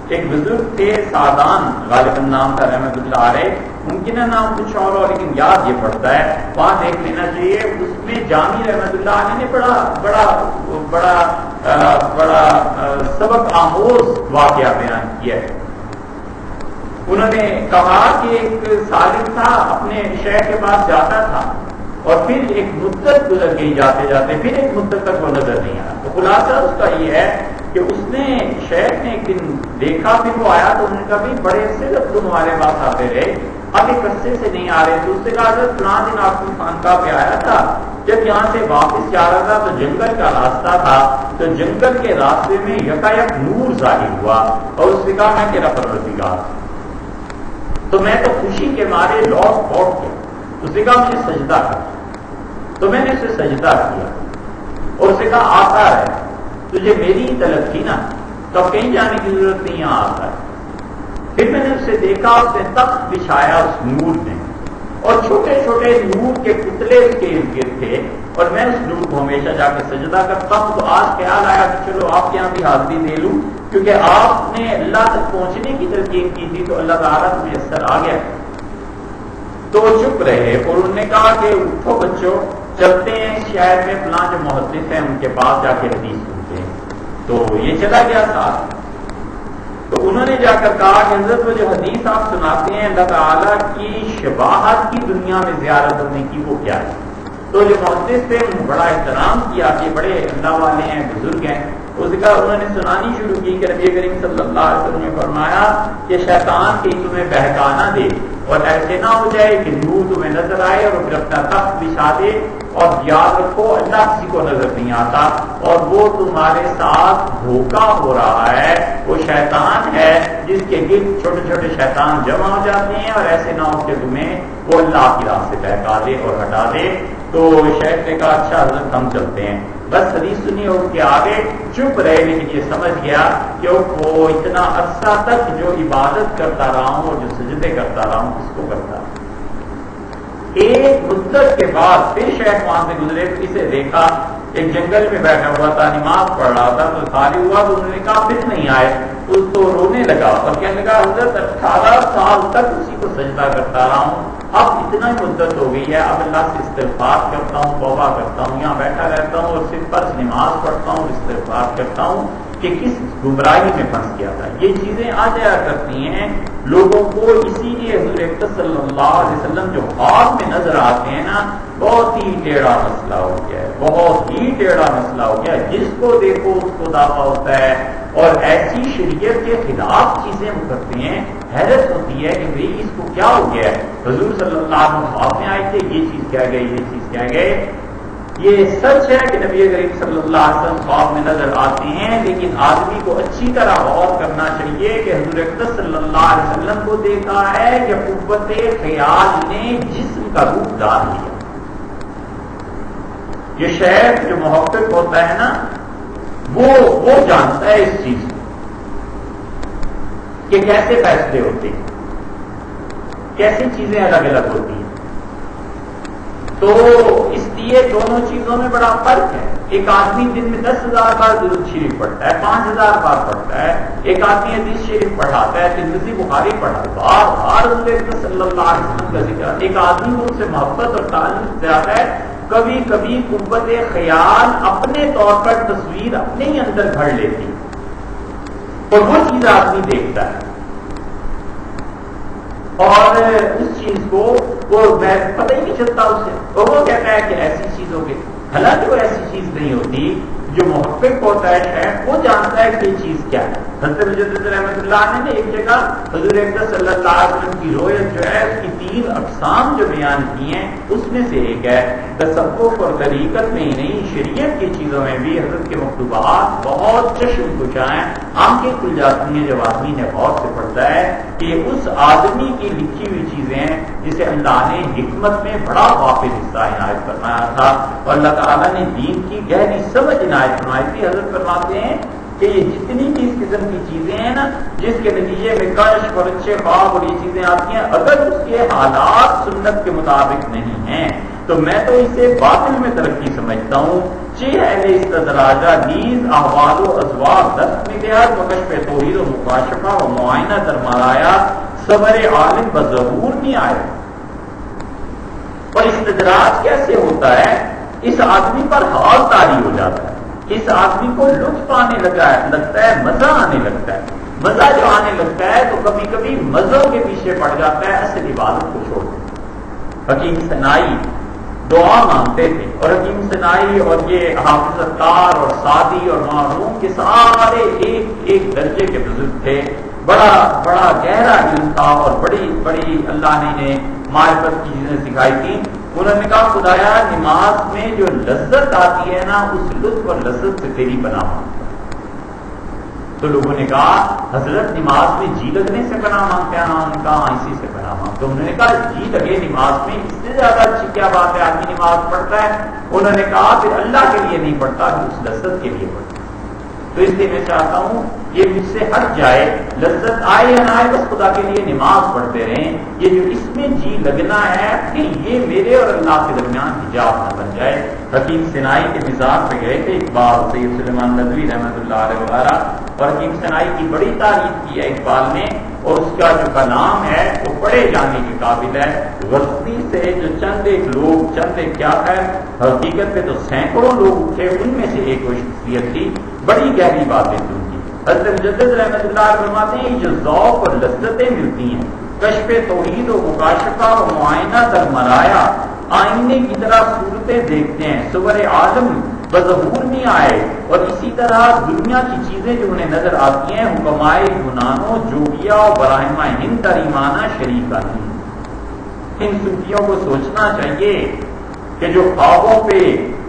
ایک بزرگ تھے سعدان غالباً نام تھا رحمت اللہ علیہ، ممکنہ نام کچھ اور ہو لیکن یاد یہ پڑتا ہے، وہاں دیکھ لینا چاہیے۔ اس میں جامی رحمت اللہ علیہ نے بڑا سبق آموز واقعہ بیان کیا ہے۔ انہوں نے کہا کہ ایک سالک تھا، اپنے شیخ کے پاس جاتا تھا اور پھر ایک مدت گزر گئی، جاتے جاتے پھر ایک مدت تک وہ نظر نہیں آیا۔ تو خلاصہ اس کا یہ ہے کہ اس نے شیخ نے ایک دن دیکھا، پھر وہ آیا تو انہوں نے کہا بھائی بڑے عرصے تک تم ہمارے پاس آتے رہے، اب ایک عرصے سے نہیں آ رہے۔ تو اس سے کہا حضرت فلاں دن آپ کی خانقاہ پہ آیا تھا، جب یہاں سے واپس جا رہا تھا تو جنگل کا راستہ تھا، تو جنگل کے راستے میں یکایک نور ظاہر ہوا اور اس نے کہا میں تیرا پروردگار، تو میں تو خوشی کے مارے لوٹ گیا۔ اس نے کہا مجھے سجدہ کر، تو میں نے اسے سجدہ کیا اور اسے کہا آتا ہے، تجھے میری ہی طلب تھی نا، تو کہیں جانے کی ضرورت نہیں، یہاں آتا ہے۔ پھر میں نے اسے دیکھا، اس نے تخت بچھایا اس نور نے، اور چھوٹے چھوٹے نور کے پتلے اس کے ارد گرد تھے، اور میں اس نور کو ہمیشہ جا کے سجدہ کرتا ہوں۔ تو آج خیال آیا کہ چلو آپ یہاں بھی حاضری دے لوں، کیونکہ آپ نے اللہ تک پہنچنے کی تلقین کی تھی تو اللہ تعالیٰ کو میسر آ گیا۔ تو وہ چپ رہے اور انہوں نے کہا کہ اٹھو بچوں، چلتے ہیں شہر میں فلاں جو محدث ہیں ان کے پاس جا کے حدیث سنتے ہیں۔ تو یہ چلا گیا ساتھ، تو انہوں نے جا کر کہا کہ حضرت وہ جو حدیث آپ سناتے ہیں اللہ تعالیٰ کی شباہت کی دنیا میں زیارت ہونے کی، وہ کیا ہے؟ تو جو محدث تھے انہوں نے بڑا احترام کیا کہ بڑے اللہ والے ہیں، بزرگ ہیں۔ اس کا انہوں نے سنانی شروع کی کہ نبی کریم صلی اللہ علیہ وسلم نے فرمایا کہ شیطان کہیں تمہیں بہکانا دے اور ایسے نہ ہو جائے کہ نور تمہیں نظر آئے اور پھر اپنا تخت بچھا دے، اور یاد رکھو اللہ کسی کو نظر نہیں آتا، اور وہ تمہارے ساتھ دھوکہ ہو رہا ہے، وہ شیطان ہے جس کے گرد چھوٹے چھوٹے شیطان جمع ہو جاتے ہیں، اور ایسے نہ ہو کہ تمہیں وہ اللہ کی راہ سے بہکا دے اور ہٹا دے۔ تو شیخ نے کہا اچھا حضرت ہم چلتے ہیں، بس حدیث سنی اور کے آگے چپ رہے، لیکن یہ سمجھ گیا کہ وہ اتنا عرصہ تک جو عبادت کرتا رہا ہوں اور جو سجدے کرتا رہا ہوں کس کو کرتا رہا۔ ایک مدت کے بعد پھر شیخ وہاں سے گزرے، اسے دیکھا ایک جنگل میں بیٹھا ہوا تھا، نماز پڑھ رہا تھا، تو خالی ہوا تو انہوں نے کہا پھر نہیں آئے، اس کو رونے لگا اور کہنے لگا حضرت 18 سال تک اسی کو سجدہ کرتا رہا ہوں، اب اتنا ہی مدت ہو گئی ہے، اب اللہ سے استغفار کرتا ہوں، توبہ کرتا ہوں، یہاں بیٹھا رہتا ہوں اور صرف فرض نماز پڑھتا ہوں، استغفار کرتا ہوں کہ کس گمراہی میں پھنس گیا تھا۔ یہ چیزیں آ جایا کرتی ہیں لوگوں کو، اسی لیے حضور اکرم صلی اللہ علیہ وسلم جو خواب میں نظر آتے ہیں نا، بہت ہی ٹیڑھا مسئلہ ہو گیا ہے، بہت ہی ٹیڑھا مسئلہ ہو گیا ہے، جس کو دیکھو اس کو دعویٰ ہوتا ہے، اور ایسی شریعت کے خلاف چیزیں وہ کرتے ہیں، حیرت ہوتی ہے کہ بھئی اس کو کیا ہو گیا ہے۔ حضور صلی اللہ علیہ وسلم خواب میں آئے تھے، یہ چیز کہہ گئے، یہ چیز کہہ گئے، یہ سچ ہے کہ نبی کریم صلی اللہ علیہ وسلم خواب میں نظر آتے ہیں، لیکن آدمی کو اچھی طرح غور کرنا چاہیے کہ حضور اقدس صلی اللہ علیہ وسلم کو دیکھا ہے کہ قوت خیال نے جسم کا روپ ڈال لیا۔ یہ شیخ جو محقق ہوتا ہے نا، وہ جانتا ہے اس چیز کو کہ کیسے فیصلے ہوتے ہیں، کیسی چیزیں الگ الگ ہوتی ہیں۔ تو اس لیے دونوں چیزوں میں بڑا فرق ہے۔ ایک آدمی دن میں 10,000 بار درود شریف پڑھتا ہے، 5,000 بار پڑھتا ہے، ایک آدمی حدیث شریف پڑھاتا ہے، ترمذی بخاری پڑھاتا ہے، بار بار صلی اللہ علیہ وسلم کا ذکر۔ ایک آدمی کو ان سے محبت اور تعلق زیادہ ہے، کبھی کبھی قوت خیال اپنے طور پر تصویر اپنے ہی اندر گھڑ لیتی ہے اور وہ چیز آدمی دیکھتا ہے، اور اس چیز کو وہ پتہ ہی نہیں چلتا اسے، اور وہ کہتا ہے کہ ایسی چیز ہوگی، حالانکہ وہ ایسی چیز نہیں ہوتی۔ جو محقق ہوتا ہے شیخ، وہ جانتا ہے کہ یہ چیز کیا ہے۔ حضرت مجدد رحمۃ اللہ علیہ نے ایک جگہ حضور اقدس صلی اللہ علیہ وسلم کی رویت جو ہے، اس کی 3 اقسام جو بیان کی ہیں، اس میں سے ایک ہے تصوف اور طریقت میں ہی نہیں، شریعت کی چیزوں میں بھی حضرت کے مکتوبات بہت چشم کشا ہیں، آنکھیں کھل جاتی ہیں جب آدمی نے غور سے پڑھتا ہے کہ اس آدمی کی لکھی ہوئی چیزیں ہیں جسے اللہ نے حکمت میں بڑا واقف حصہ عنایت فرمایا تھا، اور اللہ تعالیٰ نے دین کی گہری سمجھ عنایت فرمائی تھی۔ حضرت فرماتے ہیں کہ یہ جتنی بھی اس قسم کی چیزیں ہیں نا، جس کے نتیجے میں کشف اور اچھے خواب اور یہ چیزیں آتی ہیں، اگر اس کے حالات سنت کے مطابق نہیں ہیں تو میں تو اسے باطل میں ترقی سمجھتا ہوں۔ اہل استدراجہ نیز احوال و ازواج دست میدہد و کشف توحید و مکاشفہ و معائنہ در مرایا صبر عالم بظہور نہیں آئے۔ اور استدراج کیسے ہوتا ہے؟ اس آدمی پر حال طاری ہو جاتا ہے، اس آدمی کو لطف آنے لگتا ہے، مزہ آنے لگتا ہے۔ مزہ جو آنے لگتا ہے تو کبھی کبھی مزوں کے پیچھے پڑ جاتا ہے، اصل عبادت کو چھوڑ دیتا ہے۔ حکیم سنائی دعا مانگتے تھے، اور حکیم سنائی اور یہ حافظ اتار اور سعدی اور معروم کے سارے ایک ایک درجے کے بزرگ تھے، بڑا بڑا گہرا علم تھا، اور بڑی بڑی اللہ نے انہیں معرفت کی چیزیں سکھائی تھی۔ انہوں نے کہا خدایا نماز میں جو لذت آتی ہے نا، اس لطف اور لذت سے تیری پناہ مانگتا۔ تو لوگوں نے کہا حضرت نماز میں جی لگنے سے پناہ مانگتے ہیں؟ انہوں نے کہا اسی سے پناہ مانگتے۔ انہوں نے کہا جی لگے نماز میں، اس سے زیادہ اچھی کیا بات ہے؟ آدمی نماز پڑھتا ہے، انہوں نے کہا پھر اللہ کے لیے نہیں پڑھتا، پھر اس لذت کے لیے پڑھتا۔ تو اس لیے میں چاہتا ہوں یہ مجھ سے ہٹ جائے، لذت آئے یا نہ آئے بس خدا کے لیے نماز پڑھتے رہیں۔ یہ جو اس میں جی لگنا ہے کہ یہ میرے اور اللہ کے درمیان حجاب نہ بن جائے۔ حکیم سنائی کے مزاج پہ گئے تھے اقبال، سید سلیمان ندوی رحمۃ اللہ علیہ وغیرہ، اور حکیم سنائی کی بڑی تعریف کی ہے اقبال نے، اور اس کا جو کلام ہے وہ پڑھے جانے کے قابل ہے۔ غلطی سے جو چند ایک لوگ، چند ایک کیا ہے، حقیقت پہ تو سینکڑوں لوگ اٹھے، ان میں سے ایک وہ شخصیت تھی، بڑی گہری باتیں تھی ان کی۔ حضرت مجدد رحمۃ اللہ علیہ فرماتے ہیں جو ذوق اور لذتیں ملتی ہیں، کشف توحید و مکاشفہ و معائنہ در مرایا، آئینے کی طرح صورتیں دیکھتے ہیں، صور عالم بظہور نہیں آئے، اور اسی طرح دنیا کی چیزیں جو انہیں نظر آتی ہیں، حکمائے یونانو جوگیا و براہمہ ہند در ایمانہ شریکہ نہیں۔ ان صوفیوں کو سوچنا چاہیے کہ جو خوابوں پہ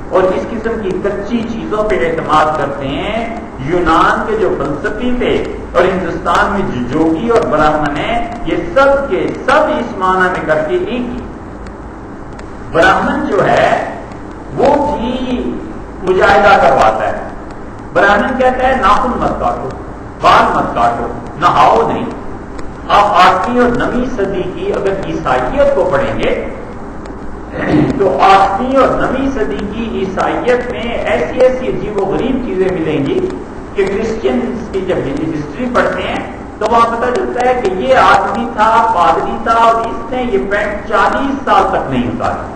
اور اس قسم کی کچی چیزوں پہ اعتماد کرتے ہیں، یونان کے جو فلسفی تھے اور ہندوستان میں جو جوگی اور براہمن ہیں، یہ سب کے سب اس معنی میں کر کے ایک ہی۔ براہمن جو ہے وہ بھی مجاہدہ کرواتا ہے، براہمن کہتا ہے ناخن مت کاٹو، بال مت کاٹو، نہاؤ نہیں۔ آپ 8ویں اور 9ویں صدی کی اگر عیسائیت کو پڑھیں گے تو 8ویں اور 9ویں صدی کی عیسائیت میں ایسی ایسی عجیب و غریب چیزیں ملیں گی کہ کرسچنز کی جب ہسٹری پڑھتے ہیں تو وہاں پتہ چلتا ہے کہ یہ آدمی تھا، پادری تھا، اور اس نے یہ پینٹ 40 سال تک نہیں اتاری،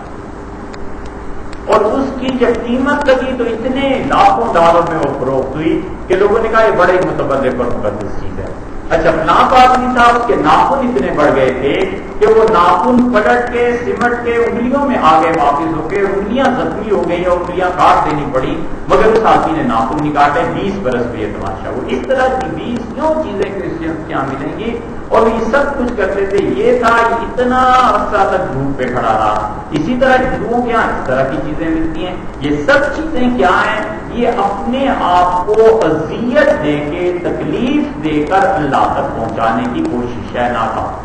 اور اس کی جب قیمت لگی تو اتنے لاکھوں ڈالر میں وہ فروخت ہوئی کہ لوگوں نے کہا یہ بڑے متبرک اور مقدس چیز ہے۔ اچھا فلاں آدمی تھا، اس کے ناخن اتنے بڑھ گئے تھے کہ وہ ناخن پلٹ کے سمٹ کے انگلیوں میں آگے واپس ہو کے انگلیاں زخمی ہو گئی اور انگلیاں کاٹ دینی پڑی، مگر اس آدمی نے ناخن نہیں کاٹے، 20 برس پہ یہ تماشا ہو۔ اس طرح کی 20 چیزیں کرسچنس کے یہاں ملیں گی، اور یہ سب کچھ کرتے تھے. یہ تھا اتنا عرصہ تک دھوپ پہ کھڑا رہا. اسی طرح ہندوؤں کے یہاں اس طرح کی چیزیں ملتی ہیں. یہ سب چیزیں کیا ہیں؟ یہ اپنے آپ کو اذیت دے کے تکلیف دے کر اللہ تک پہنچانے کی کوشش ہے ناکام.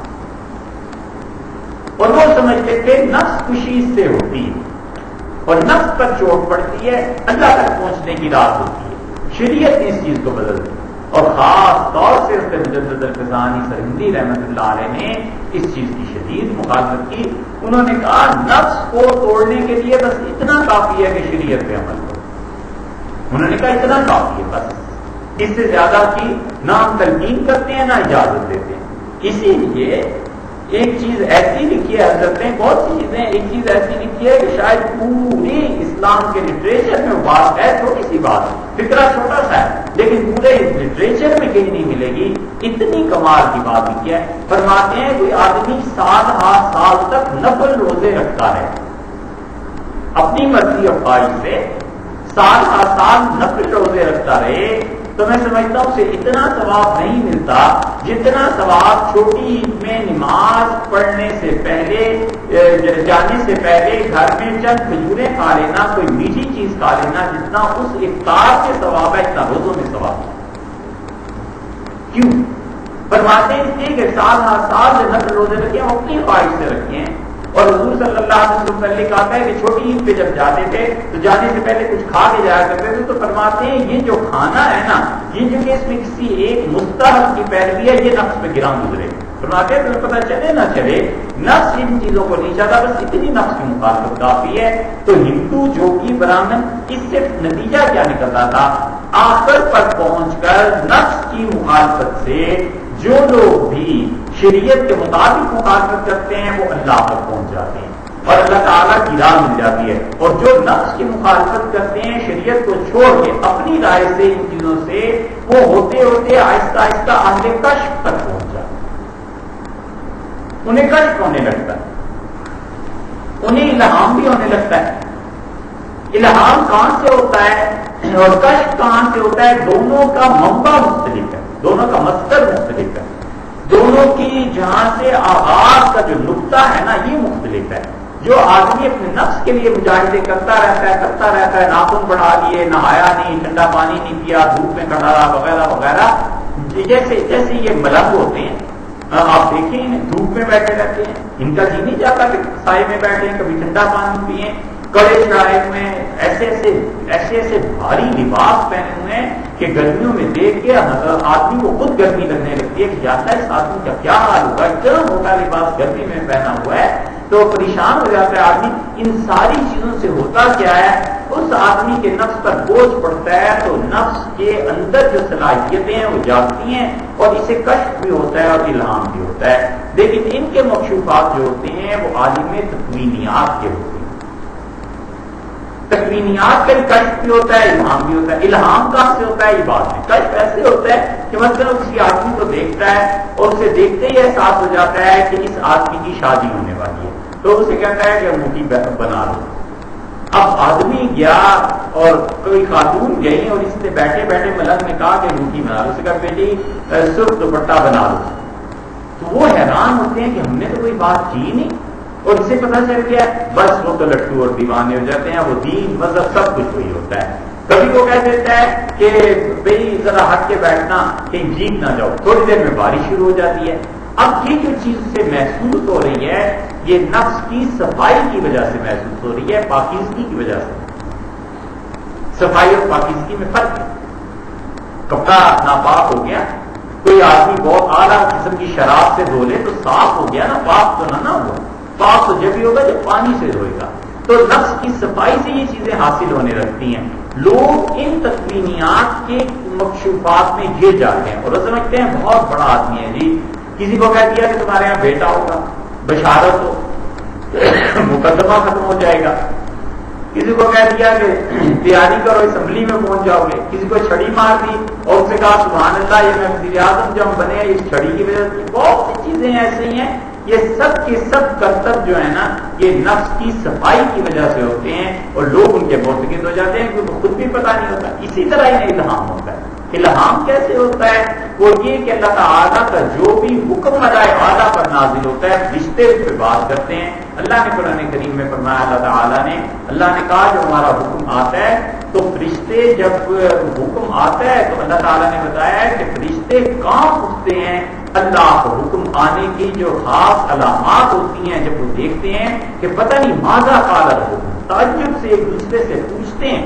اور وہ سمجھتے تھے نفس خوشی اس سے ہوتی ہے اور نفس پر چوٹ پڑتی ہے, اللہ تک پہنچنے کی راہ ہوتی ہے. شریعت نے اس چیز کو بدل دی اور خاص طور سے مجدد الفزانی سرہندی رحمت اللہ علیہ نے اس چیز کی شدید مخالفت کی. انہوں نے کہا نفس کو توڑنے کے لیے بس اتنا کافی ہے کہ شریعت پہ عمل کرو. انہوں نے کہا اتنا کافی ہے, بس اس سے زیادہ کی نہ ہم تلقین کرتے ہیں نہ اجازت دیتے ہیں. اسی لیے ایک چیز ایسی لکھی ہے حضرت نے, بہت سی چیزیں, ایک چیز ایسی لکھی ہے کہ شاید پوری اسلام کے لٹریچر میں بات ہے, چھوٹی سی بات, فکرہ چھوٹا سا ہے لیکن پورے لٹریچر میں کہیں نہیں ملے گی. اتنی کمال کی بات لکھی ہے. فرماتے ہیں کوئی آدمی 7 تک نفل روزے رکھتا ہے اپنی مرضی اور خواہش سے, 7 نفل روزے رکھتا رہے, تو میں سمجھتا ہوں اسے اتنا ثواب نہیں ملتا جتنا ثواب چھوٹی عید میں نماز پڑھنے سے پہلے, جانے سے پہلے گھر میں چند کھجوریں کھا لینا, کوئی میٹھی چیز کھا لینا, جتنا اس افطار سے ثواب ہے اتنا روزوں میں ثواب ہے. کیوں؟ فرماتے ہیں اس لیے کہ 7 جو نفل روزے رکھے ہیں وہ اپنی خواہش سے رکھے ہیں. اور حضور صلی اللہ علیہ وسلم نے کہا ہے کہ چھوٹی عید پہ جب جاتے تھے تو جانے سے پہلے کچھ کھا کے جایا کرتے تھے. تو فرماتے ہیں یہ جو کھانا ہے نا, یہ جو کہ اس میں کسی ایک مستحب کی پیروی ہے, یہ نفس میں گراں گزرے. فرماتے ہیں تمہیں پتہ چلے نہ چلے, نفس ان چیزوں کو نہیں چاہتا, بس اتنی نفس کی مخالفت کافی ہے. تو ہندو جو کہ برہمن, اس سے نتیجہ کیا نکلتا تھا؟ آخر پر پہنچ کر نفس کی مخالفت سے جو لوگ بھی شریعت کے مطابق مخالفت کرتے ہیں وہ اللہ تک پہنچ جاتے ہیں اور اللہ تعالیٰ کی راہ مل جاتی ہے. اور جو نفس کی مخالفت کرتے ہیں شریعت کو چھوڑ کے اپنی رائے سے, ان چیزوں سے, وہ ہوتے ہوتے آہستہ آہستہ اہل کشف تک پہنچ جاتے ہیں. انہیں کشف ہونے لگتا ہے, انہیں الہام بھی ہونے لگتا ہے. الہام کہاں سے ہوتا ہے اور کشف کہاں سے ہوتا ہے؟ دونوں کا منبع مختلف ہے, دونوں کا مصدر مختلف ہے, دونوں کی جہاں سے آغاز کا جو نقطہ ہے نا یہ مختلف ہے. جو آدمی اپنے نفس کے لیے مجاہدے کرتا رہتا ہے, ناخن بڑھا لیے, نہایا نہیں, ٹھنڈا پانی نہیں پیا, دھوپ میں کھڑا رہا, وغیرہ وغیرہ, جیسے یہ ملنگ ہوتے ہیں, آپ دیکھیں انہیں دھوپ میں بیٹھے رہتے ہیں, ان کا جی نہیں چاہتا کہ سائے میں بیٹھے, کبھی ٹھنڈا پانی پیئیں, کڑے شرائط میں ایسے بھاری لباس پہنے ہوئے ہیں کہ گرمیوں میں دیکھ کے آدمی کو خود گرمی لگنے لگتی ہے کہ جاتا ہے اس آدمی کا کیا حال ہوگا, اتنا موٹا لباس گرمی میں پہنا ہوا ہے, تو پریشان ہو جاتا ہے آدمی. ان ساری چیزوں سے ہوتا کیا ہے؟ اس آدمی کے نفس پر بوجھ پڑتا ہے تو نفس کے اندر جو صلاحیتیں ہیں وہ جاگتی ہیں اور اسے کشف بھی ہوتا ہے اور الہام بھی ہوتا ہے. لیکن ان کے مکشوفات جو ہوتے ہیں وہ عالم تکوینیات کے ہوتے ہیں. تکوینیات کا کشف بھی ہوتا ہے, الہام بھی ہوتا ہے. الہام کہاں سے ہوتا ہے؟ یہ بات ہے. کشف ایسے ہوتا ہے کہ مثلا کسی آدمی کو دیکھتا ہے اور اسے دیکھتے ہی احساس ہو جاتا ہے کہ اس آدمی کی شادی ہونے والی ہے, تو اسے کہتا ہے کہ انگوٹھی بنا لو. اب آدمی گیا اور کوئی خاتون گئی اور اس نے بیٹھے بیٹھے ملنگ میں کہا کہ انگوٹھی بنا لو. اسے کہا بیٹی سرخ دوپٹہ بنا لو. تو وہ حیران ہوتے ہیں کہ ہم نے تو کوئی بات کی نہیں, اور اسے پتہ چل گیا, بس وہ تو لٹو اور دیوانے ہو جاتے ہیں. وہ دین مذہب سب کچھ وہی ہوتا ہے. کبھی وہ کہہ دیتا ہے کہ بھئی ذرا ہٹ کے بیٹھنا, کہیں جیت نہ جاؤ, تھوڑی دیر میں بارش شروع ہو جاتی ہے. اب یہ جو چیز سے محسوس ہو رہی ہے یہ نفس کی صفائی کی وجہ سے محسوس ہو رہی ہے, پاکیزگی کی وجہ سے. صفائی اور پاکیزگی میں فرق ہے. کپڑا ناپاک ہو گیا, کوئی آدمی بہت اعلیٰ قسم کی شراب سے دھو لے تو صاف ہو گیا نا, پاک تو نہ ہوا. پاک تو جب بھی ہوگا جب پانی سے دھوئے گا. تو نفس کی صفائی سے یہ چیزیں حاصل ہونے لگتی ہیں. لوگ ان تکوینیات کے مکشوفات میں گر جاتے ہیں اور وہ سمجھتے ہیں بہت بڑا آدمی ہے جی. کسی کو کہہ دیا کہ تمہارے یہاں بیٹا ہوگا, بشارت ہو, مقدمہ ختم ہو جائے گا. کسی کو کہہ دیا کہ تیاری کرو اسمبلی میں پہنچ جاؤ گے. کسی کو چھڑی مار دی اور اس سے کہا سبحان اللہ یہ میں وزیر اعظم جب ہم بنے اس چھڑی کی وجہ سے. بہت سی چیزیں ایسی ہیں, یہ سب کے سب کرتب جو ہے نا یہ نفس کی صفائی کی وجہ سے ہوتے ہیں اور لوگ ان کے مرتکب ہو جاتے ہیں کیونکہ خود بھی پتہ نہیں ہوتا. اسی طرح انہیں الہام ہوتا ہے. الہام کیسے ہوتا ہے؟ وہ یہ کہ اللہ تعالیٰ کا جو بھی حکم ملائے اعلیٰ پر نازل ہوتا ہے فرشتے اس پہ بات کرتے ہیں. اللہ نے قرآن کریم میں فرمایا, اللہ نے کہا جو ہمارا حکم آتا ہے تو فرشتے, جب حکم آتا ہے تو اللہ تعالیٰ نے بتایا ہے کہ فرشتے کہاں اٹھتے ہیں. اللہ کو حکم آنے کی جو خاص علامات ہوتی ہیں جب وہ دیکھتے ہیں کہ پتہ نہیں ماذا قال الحکم, تعجب سے ایک دوسرے سے پوچھتے ہیں.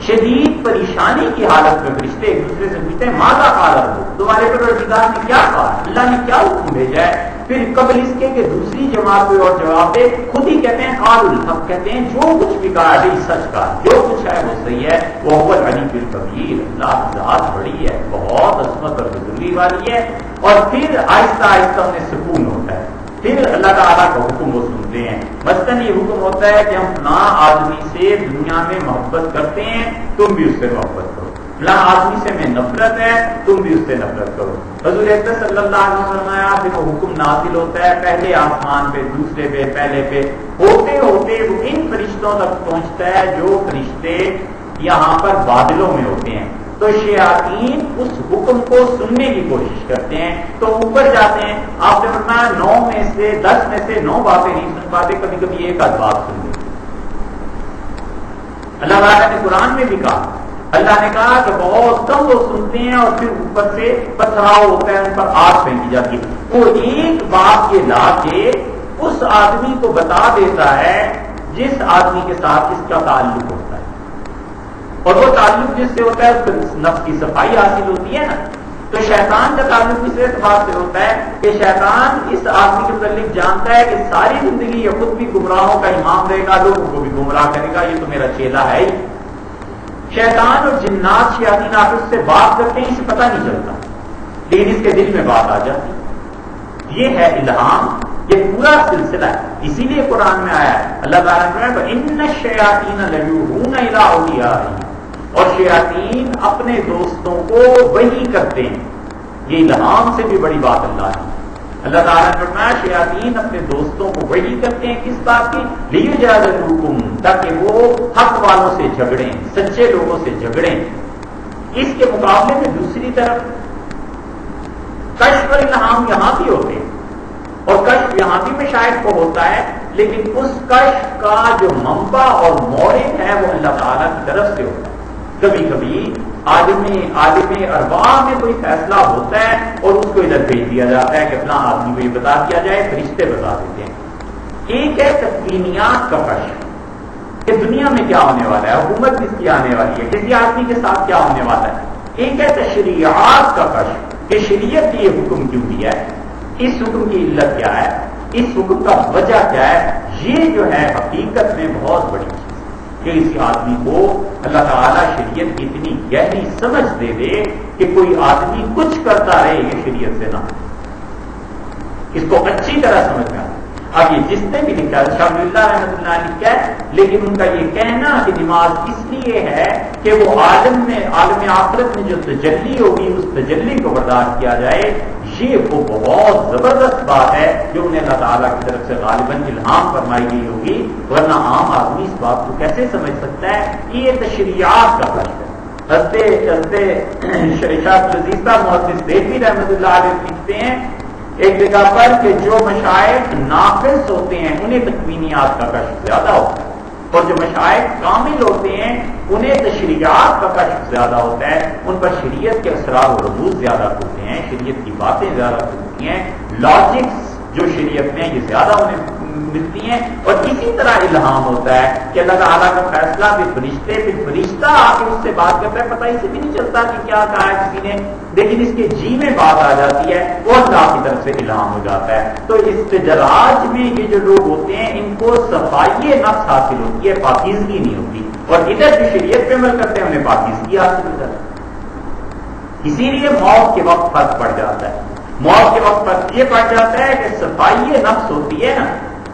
شدید پریشانی کی حالت میں فرشتے ایک دوسرے سے پوچھتے ہیں ماذا قال الحکم, تمہارے پروردگار نے کیا کہا, اللہ نے کیا حکم بھیجا ہے. پھر قبل اس کے کہ دوسری جماعت پہ اور جواب دے, خود ہی کہتے ہیں قال الحق, کہتے ہیں جو کچھ بھی کہا ہے سچ کا, جو کچھ ہے وہ صحیح ہے. وہ هو العلی الکبیر, اللہ ذات بڑی ہے, بہت عظمت اور بزرگی والی ہے. اور پھر آہستہ آہستہ انہیں سکون ہوتا ہے. پھر اللہ تعالیٰ کا حکم وہ سنتے ہیں. مثلاً یہ حکم ہوتا ہے کہ ہم فلاں آدمی سے دنیا میں محبت کرتے ہیں, تم بھی اس سے محبت کرو. فلاں آدمی سے میں نفرت ہے, تم بھی اس سے نفرت کرو. حضور اکرم صلی اللہ علیہ وسلم فرمایا پھر وہ حکم نازل ہوتا ہے پہلے آسمان پہ, دوسرے پہ, پہلے پہ, ہوتے ہوتے وہ ان فرشتوں تک پہنچتا ہے جو فرشتے یہاں پر بادلوں میں ہوتے ہیں. تو شیاطین اس حکم کو سننے کی کوشش کرتے ہیں تو اوپر جاتے ہیں. آپ نے فرمایا 9 میں سے 10 میں سے 9 باتیں نہیں سن پاتے, کبھی کبھی ایک آدھ بات سن لیتے. اللہ تعالیٰ نے قرآن میں بھی کہا, اللہ نے کہا کہ بہت کم وہ سنتے ہیں اور پھر اوپر سے پتھراؤ ہوتا ہے, ان پر آگ پھینکی جاتی ہے. وہ ایک بات یہ لا کے اس آدمی کو بتا دیتا ہے جس آدمی کے ساتھ اس کا تعلق ہوتا ہے, اور وہ تعلق جس سے ہوتا ہے اس کو نفس کی صفائی حاصل ہوتی ہے نا. تو شیطان کا تعلق اس اعتبار سے ہوتا ہے کہ شیطان اس آدمی کے متعلق جانتا ہے کہ ساری زندگی یہ خود بھی گمراہوں کا امام رہے گا, لوگوں کو بھی گمراہ کرے گا, یہ تو میرا چیلا ہے ہی. شیطان اور جنات شیاطین آپ اس سے بات کرتے ہیں, اسے پتہ نہیں چلتا, لیکن اس کے دل میں بات آ جاتی. یہ ہے الہام, یہ پورا سلسلہ ہے. اسی لیے قرآن میں آیا ہے اللہ تعالیٰ نے کہا ان الشیاطین لیوحون الی اولیائہم, اور شیاطین اپنے دوستوں کو وحی کرتے ہیں. یہ الہام سے بھی بڑی بات اللہ کی. اللہ تعالیٰ نے فرمایا شیاطین اپنے دوستوں کو وحی کرتے ہیں کس بات کی, لیجادلوکم, تاکہ وہ حق والوں سے جھگڑیں, سچے لوگوں سے جھگڑیں. اس کے مقابلے میں دوسری طرف کشف اور الہام یہاں بھی ہوتے ہیں, اور کشف یہاں بھی مشائخ کو ہوتا ہے, لیکن اس کشف کا جو منبع اور مورد ہے وہ اللہ تعالیٰ کی طرف سے ہوتا ہے. کبھی کبھی عالم ارواح میں کوئی فیصلہ ہوتا ہے اور اس کو ادھر بھیج دیا جاتا ہے کہ اپنا آدمی کو یہ بتا دیا جائے, فرشتے بتا دیتے ہیں. ایک ہے تقوینیات کا کشف کہ دنیا میں کیا ہونے والا ہے, حکومت کس کی آنے والی ہے, کسی آدمی کے ساتھ کیا ہونے والا ہے. ایک ہے تشریعات کا کشف کہ شریعت نے یہ حکم کیوں دیا ہے, اس حکم کی علت کیا ہے, اس حکم کا وجہ کیا ہے. یہ جو ہے حقیقت میں بہت بڑی چیز کہ اس آدمی کو اللہ تعالیٰ شریعت کی اتنی گہری سمجھ دے دے کہ کوئی آدمی کچھ کرتا رہے یہ شریعت سے نہ, اس کو اچھی طرح سمجھ میں. اب یہ جس نے بھی لکھا شاہ اللہ رحمۃ اللہ نے لکھا ہے, لیکن ان کا یہ کہنا کہ نماز اس لیے ہے کہ وہ عالم آخرت میں جو تجلی ہوگی اس تجلی کو برداشت کیا جائے, یہ وہ بہت زبردست بات ہے جو انہیں اللہ تعالیٰ کی طرف سے غالباً الہام فرمائی گئی ہوگی, ورنہ عام آدمی اس بات کو کیسے سمجھ سکتا ہے کہ یہ تشریعات کا کشف ہے. شاہ لذیذہ محدث دہلوی رحمۃ اللہ علیہ لکھتے ہیں ایک جگہ پر کہ جو مشائخ ناقص ہوتے ہیں انہیں تکوینیات کا کشف زیادہ ہوتا ہے, اور جو مشائخ کامل ہوتے ہیں انہیں تشریعات کا کشف زیادہ ہوتا ہے. ان پر شریعت کے اسرار و رموز زیادہ ہوتے ہیں, شریعت کی باتیں زیادہ ہوتی ہیں, لاجکس جو شریعت میں یہ زیادہ انہیں ملتی ہیں. اور اسی طرح الہام ہوتا ہے کہ اللہ تعالیٰ کا فیصلہ بھی فرشتہ آ کے اس سے بات کرتا ہے, پتہ اسے بھی نہیں چلتا کہ کیا کہا ہے کسی نے, لیکن اس کے جی میں بات آ جاتی ہے, وہ اللہ کی طرف سے الہام ہو جاتا ہے. تو استدراج میں یہ جو لوگ ہوتے ہیں ان کو صفائی نفس حاصل ہوتی ہے, پاکیزگی نہیں ہوتی, اور ادھر جو شریعت پہ عمل کرتے ہیں انہیں پاکیزگی حاصل ہو جاتی ہے. اسی لیے موت کے وقت فرق پڑ جاتا ہے. موت کے وقت فرق یہ پڑ جاتا ہے کہ صفائی نفس ہوتی ہے نا,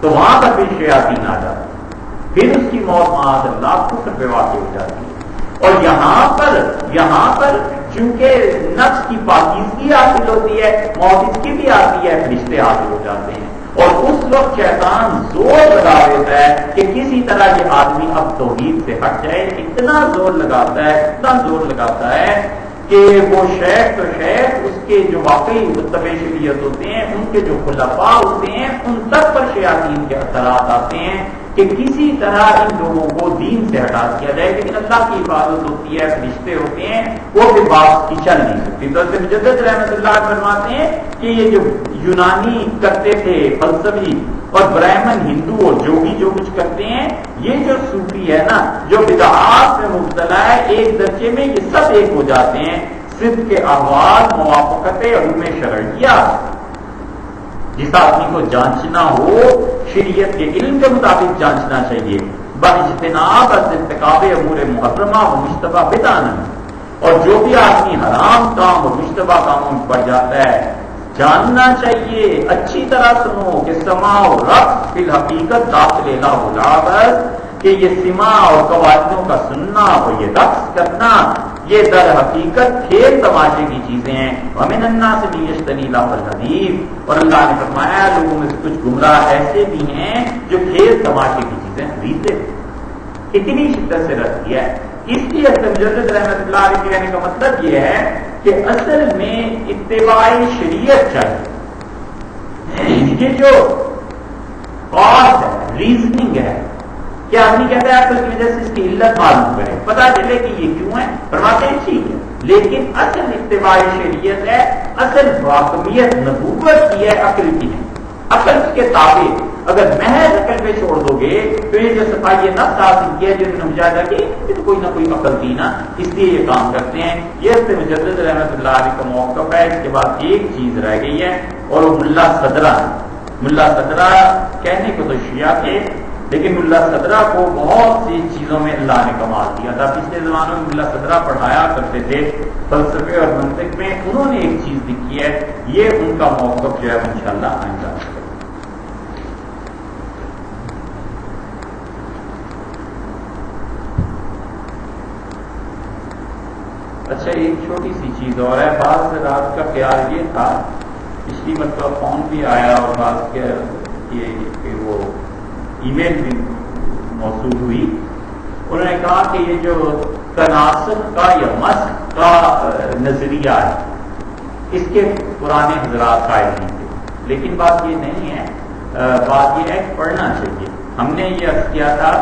تو وہاں پر پھر شیاطین آ جاتی ہے, پھر اس کی موت معاذ اللہ کفر پہ واقع ہو جاتی ہے. اور یہاں پر چونکہ نفس کی پاکیزگی حاصل ہوتی ہے, موت اس کی بھی آتی ہے, فرشتے حاصل ہو جاتے ہیں. اور اس وقت شیطان زور لگا دیتا ہے کہ کسی طرح یہ آدمی اب توحید سے ہٹ جائے. اتنا زور لگاتا ہے کہ وہ شیخ تو شیخ، اس کے جو واقعی متبع شریعت ہوتے ہیں، ان کے جو خلفاء ہوتے ہیں، ان تک پر شیاطین کے اثرات آتے ہیں کہ کسی طرح ان لوگوں کو دین سے ہٹا دیا جائے، لیکن اللہ کی عبادت ہوتی ہے، فرشتے ہوتے ہیں، وہ بھی بات کی چل نہیں سکتی۔ تو حضرت مجدد رحمۃ اللہ فرماتے ہیں کہ یہ جو یونانی کرتے تھے فلسفی اور برہمن ہندو اور جوگی جو کچھ کرتے ہیں، یہ جو صوفی ہے نا، جو بدعات میں مبتلا ہے، ایک درجے میں یہ سب ایک ہو جاتے ہیں۔ صدق کے احوال، موافقت علوم شرعیہ، جس آدمی کو جانچنا ہو شریعت کے علم کے مطابق جانچنا چاہیے، باجتناب از ارتکاب امور محرمہ و مشتبہ بدعہ، اور جو بھی آدمی حرام کام اور مشتبہ کاموں میں پڑ جاتا ہے جاننا چاہیے، اچھی طرح سنو کہ سماع و رقص فی الحقیقت داخل لا ملابس، کہ یہ سماع اور قواعدوں کا سننا اور یہ رقص کرنا یہ در حقیقت کھیل تماشے کی چیزیں ہیں۔ ومن الناس من یشتری لہو الحدیث، اور اللہ نے فرمایا لوگوں میں سے کچھ گمراہ ایسے بھی ہیں جو کھیل تماشے کی چیزیں خریدتے ہیں۔ اتنی شدت سے رد کیا ہے۔ اس لیے مجدد رحمۃ اللہ علیہ کے کہنے کا مطلب یہ ہے کہ اصل میں اتباع شریعت چاہیے۔ یہ جو کاز ہے، ریزننگ ہے، کہ آدمی کہتا ہے عقل کی وجہ سے اس کی علت معلوم کرے، پتا چلے کہ یہ کیوں ہے، فرماتے ہیں ٹھیک ہے، لیکن اصل اتباع شریعت ہے، اصل واقعیت نبوت کی ہے، عقل کی ہے۔ عقل کے تابع اگر محض عقل پہ چھوڑ دو گے تو یہ جو صفائی نفس حاصل کیا جن نے مجاہدہ کی، یہ تو کوئی نہ کوئی عقل تھی نا، اس لیے یہ کام کرتے ہیں۔ یہ سے مجدد رحمۃ اللہ علیہ کا موقف ہے۔ اس کے بعد ایک چیز رہ گئی ہے اور وہ ملا صدرہ ہے۔ ملا صدرہ کہنے کو تو شیعہ تھے، لیکن ملا صدرہ کو بہت سی چیزوں میں اللہ نے کمال دیا تھا۔ پچھلے زمانوں میں ملا صدرہ پڑھایا کرتے تھے فلسفے اور منطق میں، انہوں نے ایک چیز لکھی ہے، یہ ان کا موقف جو ہے انشاءاللہ آئندہ۔ اچھا ایک چھوٹی سی چیز اور ہے، بعض رات کا خیال یہ تھا، پچھلی مرتبہ فون بھی آیا اور بعض کے یہ وہ ای میل بھی موصول ہوئی، انہوں نے کہا کہ یہ جو تناسب کا یا مسخ کا نظریہ ہے اس کے پرانے حضرات قائل نہیں تھے، لیکن بات یہ نہیں ہے، بات یہ ہے کہ پڑھنا چاہیے۔ ہم نے یہ عرض کیا تھا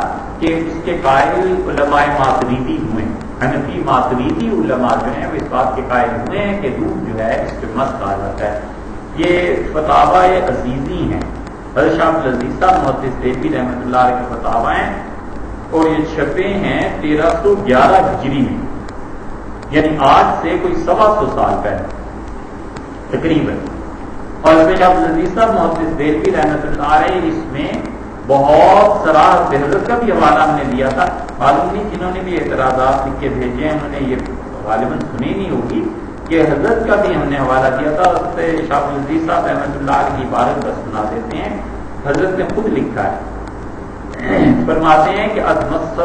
کہ اس کے قائل علماء ماتریدی ہوئے، حنفی ماتریدی علماء جو ہیں وہ اس بات کے قائل ہوئے ہیں کہ روح جو ہے اس پہ مسخ آ جاتا ہے۔ یہ فتاوی عزیزی ہیں، حضرت شاہ عبدالعزیز صاحب محدث دہلوی رحمۃ اللہ علیہ کے فتاوی ہیں، اور یہ چھپے ہیں 1311 ہجری میں، یعنی آج سے کوئی 125 سال پہلے تقریباً۔ اور حضرت شاہ عبدالعزیز صاحب محدث دہلوی رحمۃ اللہ علیہ اس میں بہت صراحت حضرت کا بھی حوالہ ہم نے دیا تھا، معلوم نہیں جنہوں نے بھی اعتراضات لکھ کے بھیجے ہیں انہوں نے یہ غالباً سنی نہیں ہوگی کہ حضرت کا بھی ہم نے حوالہ دیا تھا۔ حضرت شاہ عبدالعزیز صاحب رحمۃ اللہ علیہ کی عبارت بس سنا دیتے ہیں، حضرت نے خود لکھا ہے، فرماتے ہیں کہ از مسخ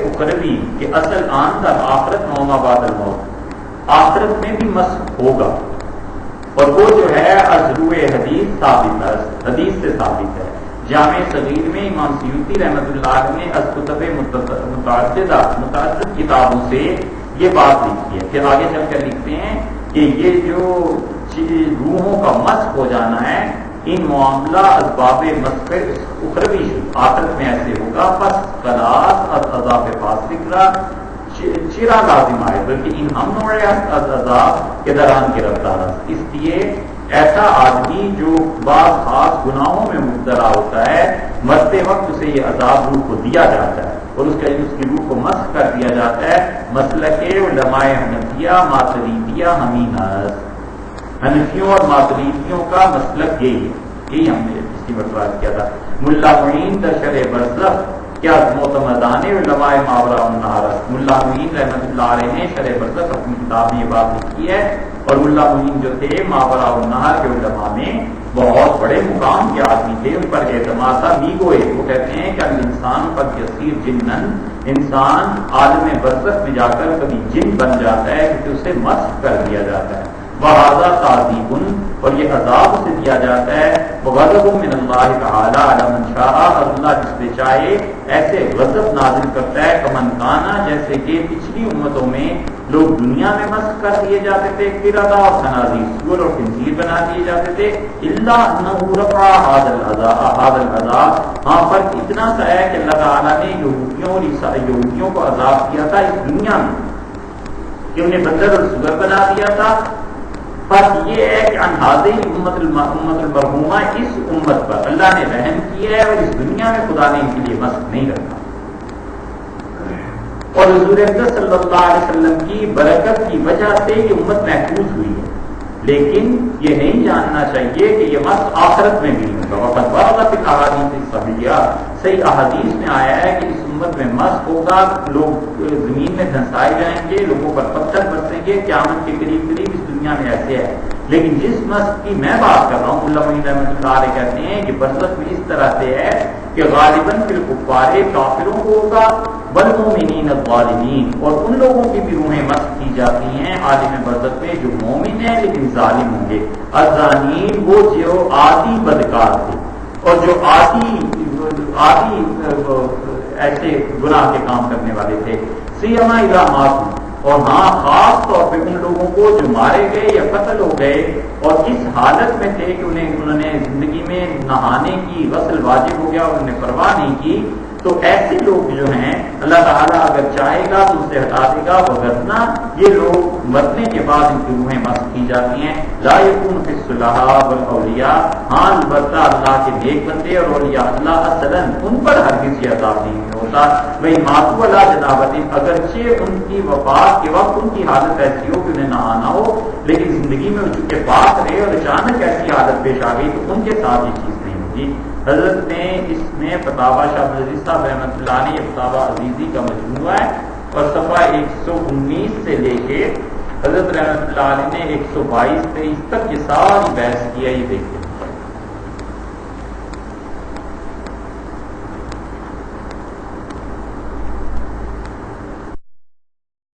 اخروی کہ اصل آن در آخرت موما بعد الموت، آخرت میں بھی مسخ ہوگا، اور وہ جو ہے از روح حدیث ثابت ہے، حدیث سے ثابت ہے۔ جامع صغیر میں امام سیوطی رحمۃ اللہ علیہ نے از کتب متعدد کتابوں سے یہ بات لکھی ہے۔ پھر آگے چل کر لکھتے ہیں کہ یہ جو روحوں کا مسخ ہو جانا ہے، ان معاملہ اسباب مسخ اخروی آخرت میں ایسے ہوگا، پس خلاص از عذاب فاسقہ چرا لازم آئے، بلکہ ان ہم نوڑے از عذاب کے دران گرفتار۔ اس لیے ایسا آدمی جو بعض خاص گناہوں میں مبتلا ہوتا ہے، مرتے وقت اسے یہ عذاب روح کو دیا جاتا ہے اور اس کی روح کو مسخ کر دیا جاتا ہے۔ مسلک علماء حنفیہ ماتریدیہ ہمیناس، حنفیوں اور ماتریدیوں کا مسلک یہی ہم نے پچھلی مرتبہ کیا تھا۔ ملا معین در شرح برزخ کیا معتمدان علماء ماورا النہر، ملا معین رحمۃ اللہ علیہ نے شرح برزخ اپنی کتاب میں یہ بات لکھی ہے، اور ملا معین جو تھے ماورا النہر کے علماء میں بہت بڑے مقام کے آدمی تھے، ان پر اعتماد تھا۔ میگوئے وہ کہتے ہیں کہ انسان پر یسیر جنن، انسان عالم برزخ میں جا کر کبھی جن بن جاتا ہے کیونکہ اسے مسخ کر دیا جاتا ہے، وہذا تعذیب، اور یہ عذاب اسے دیا جاتا ہے، وغضب من اللہ تعالی علی من شاء، اور اللہ جس پہ چاہے ایسے غضب نازل کرتا ہے، کمن کانا جیسے کہ پچھلی امتوں میں لوگ دنیا میں مسخ کر دیے جاتے تھے، قردہ اور خنازیر، سور اور خنزیر بنا دیے جاتے تھے، الا انہ رفع هذا العذاب، ہاں فرق اتنا سا ہے کہ اللہ تعالیٰ نے یہودیوں کو عذاب دیا تھا اس دنیا میں کہ انہیں بندر اور سور بنا دیا تھا۔ فرق یہ ہے کہ ان هذه امت المرحومہ، اس امت پر اللہ نے رحم کیا ہے اور اس دنیا میں خدا نے ان کے لیے مسخ نہیں رکھا، اور حضور اقدس صلی اللہ علیہ وسلم کی برکت کی وجہ سے یہ امت محفوظ ہوئی ہے۔ لیکن یہ نہیں جاننا چاہیے کہ یہ مسخ آخرت میں بھی ہوگا۔ وقت ورد فی الاحادیث الصحیحہ، صحیح احادیث میں آیا ہے کہ اس امت میں مسخ ہوگا، لوگ زمین میں دھنسائے جائیں گے، لوگوں پر پتھر برسیں گے، قیامت کے قریب قریب اس دنیا میں ایسے ہے۔ لیکن جس مسخ کی میں بات کر رہا ہوں، اللہ معین رحمۃ اللہ علیہ کہتے ہیں کہ برزخ میں اس طرح سے ہے کہ غالباً فی الکفار، کافروں کو ہوگا، والمؤمنین الظالمین، اور ان لوگوں کی بھی روحیں مسخ کی جاتی ہیں عالم برزخ میں جو مومن ہیں لیکن ظالم ہوں گے۔ الظالمین، وہ جو عادی بدکار تھے اور جو عادی ایسے گناہ کے کام کرنے والے تھے، سیما اذا ماتوا، اور ہاں خاص طور پہ ان لوگوں کو جو مارے گئے یا قتل ہو گئے اور اس حالت میں تھے کہ انہوں نے زندگی میں نہانے کی غسل واجب ہو گیا اور انہوں نے پرواہ نہیں کی، تو ایسے لوگ جو ہیں اللہ تعالیٰ اگر چاہے گا تو اسے ہٹا دے گا، وگرنہ یہ لوگ مرنے کے بعد ان کی روحیں مسخ کی جاتی ہیں۔ لا یکون فی الصلحاء والاولیاء، ہاں البتہ اللہ کے نیک بندے اور اولیاء اللہ اصلاً ان پر ہرگز یہ عذاب نہیں ہوتا۔ وہی ماتوا علی جنابۃ، اگرچہ ان کی وفات کے وقت ان کی حالت ایسی ہو کہ انہیں نہ آنا ہو، لیکن زندگی میں ان کے پاس رہے اور اچانک ایسی حالت پیش آ گئی تو ان کے ساتھ یہ چیز نہیں ہوگی۔ حضرت نے اس میں فتاوی شاہ عبد العزیز صاحب رحمۃ اللہ علیہ، یہ فتاوی عزیزی کا مجموعہ ہے اور صفحہ 119 سے لے کے حضرت رحمۃ اللہ علیہ نے 122-23 تک یہ ساری بحث کی ہے، یہ دیکھیں۔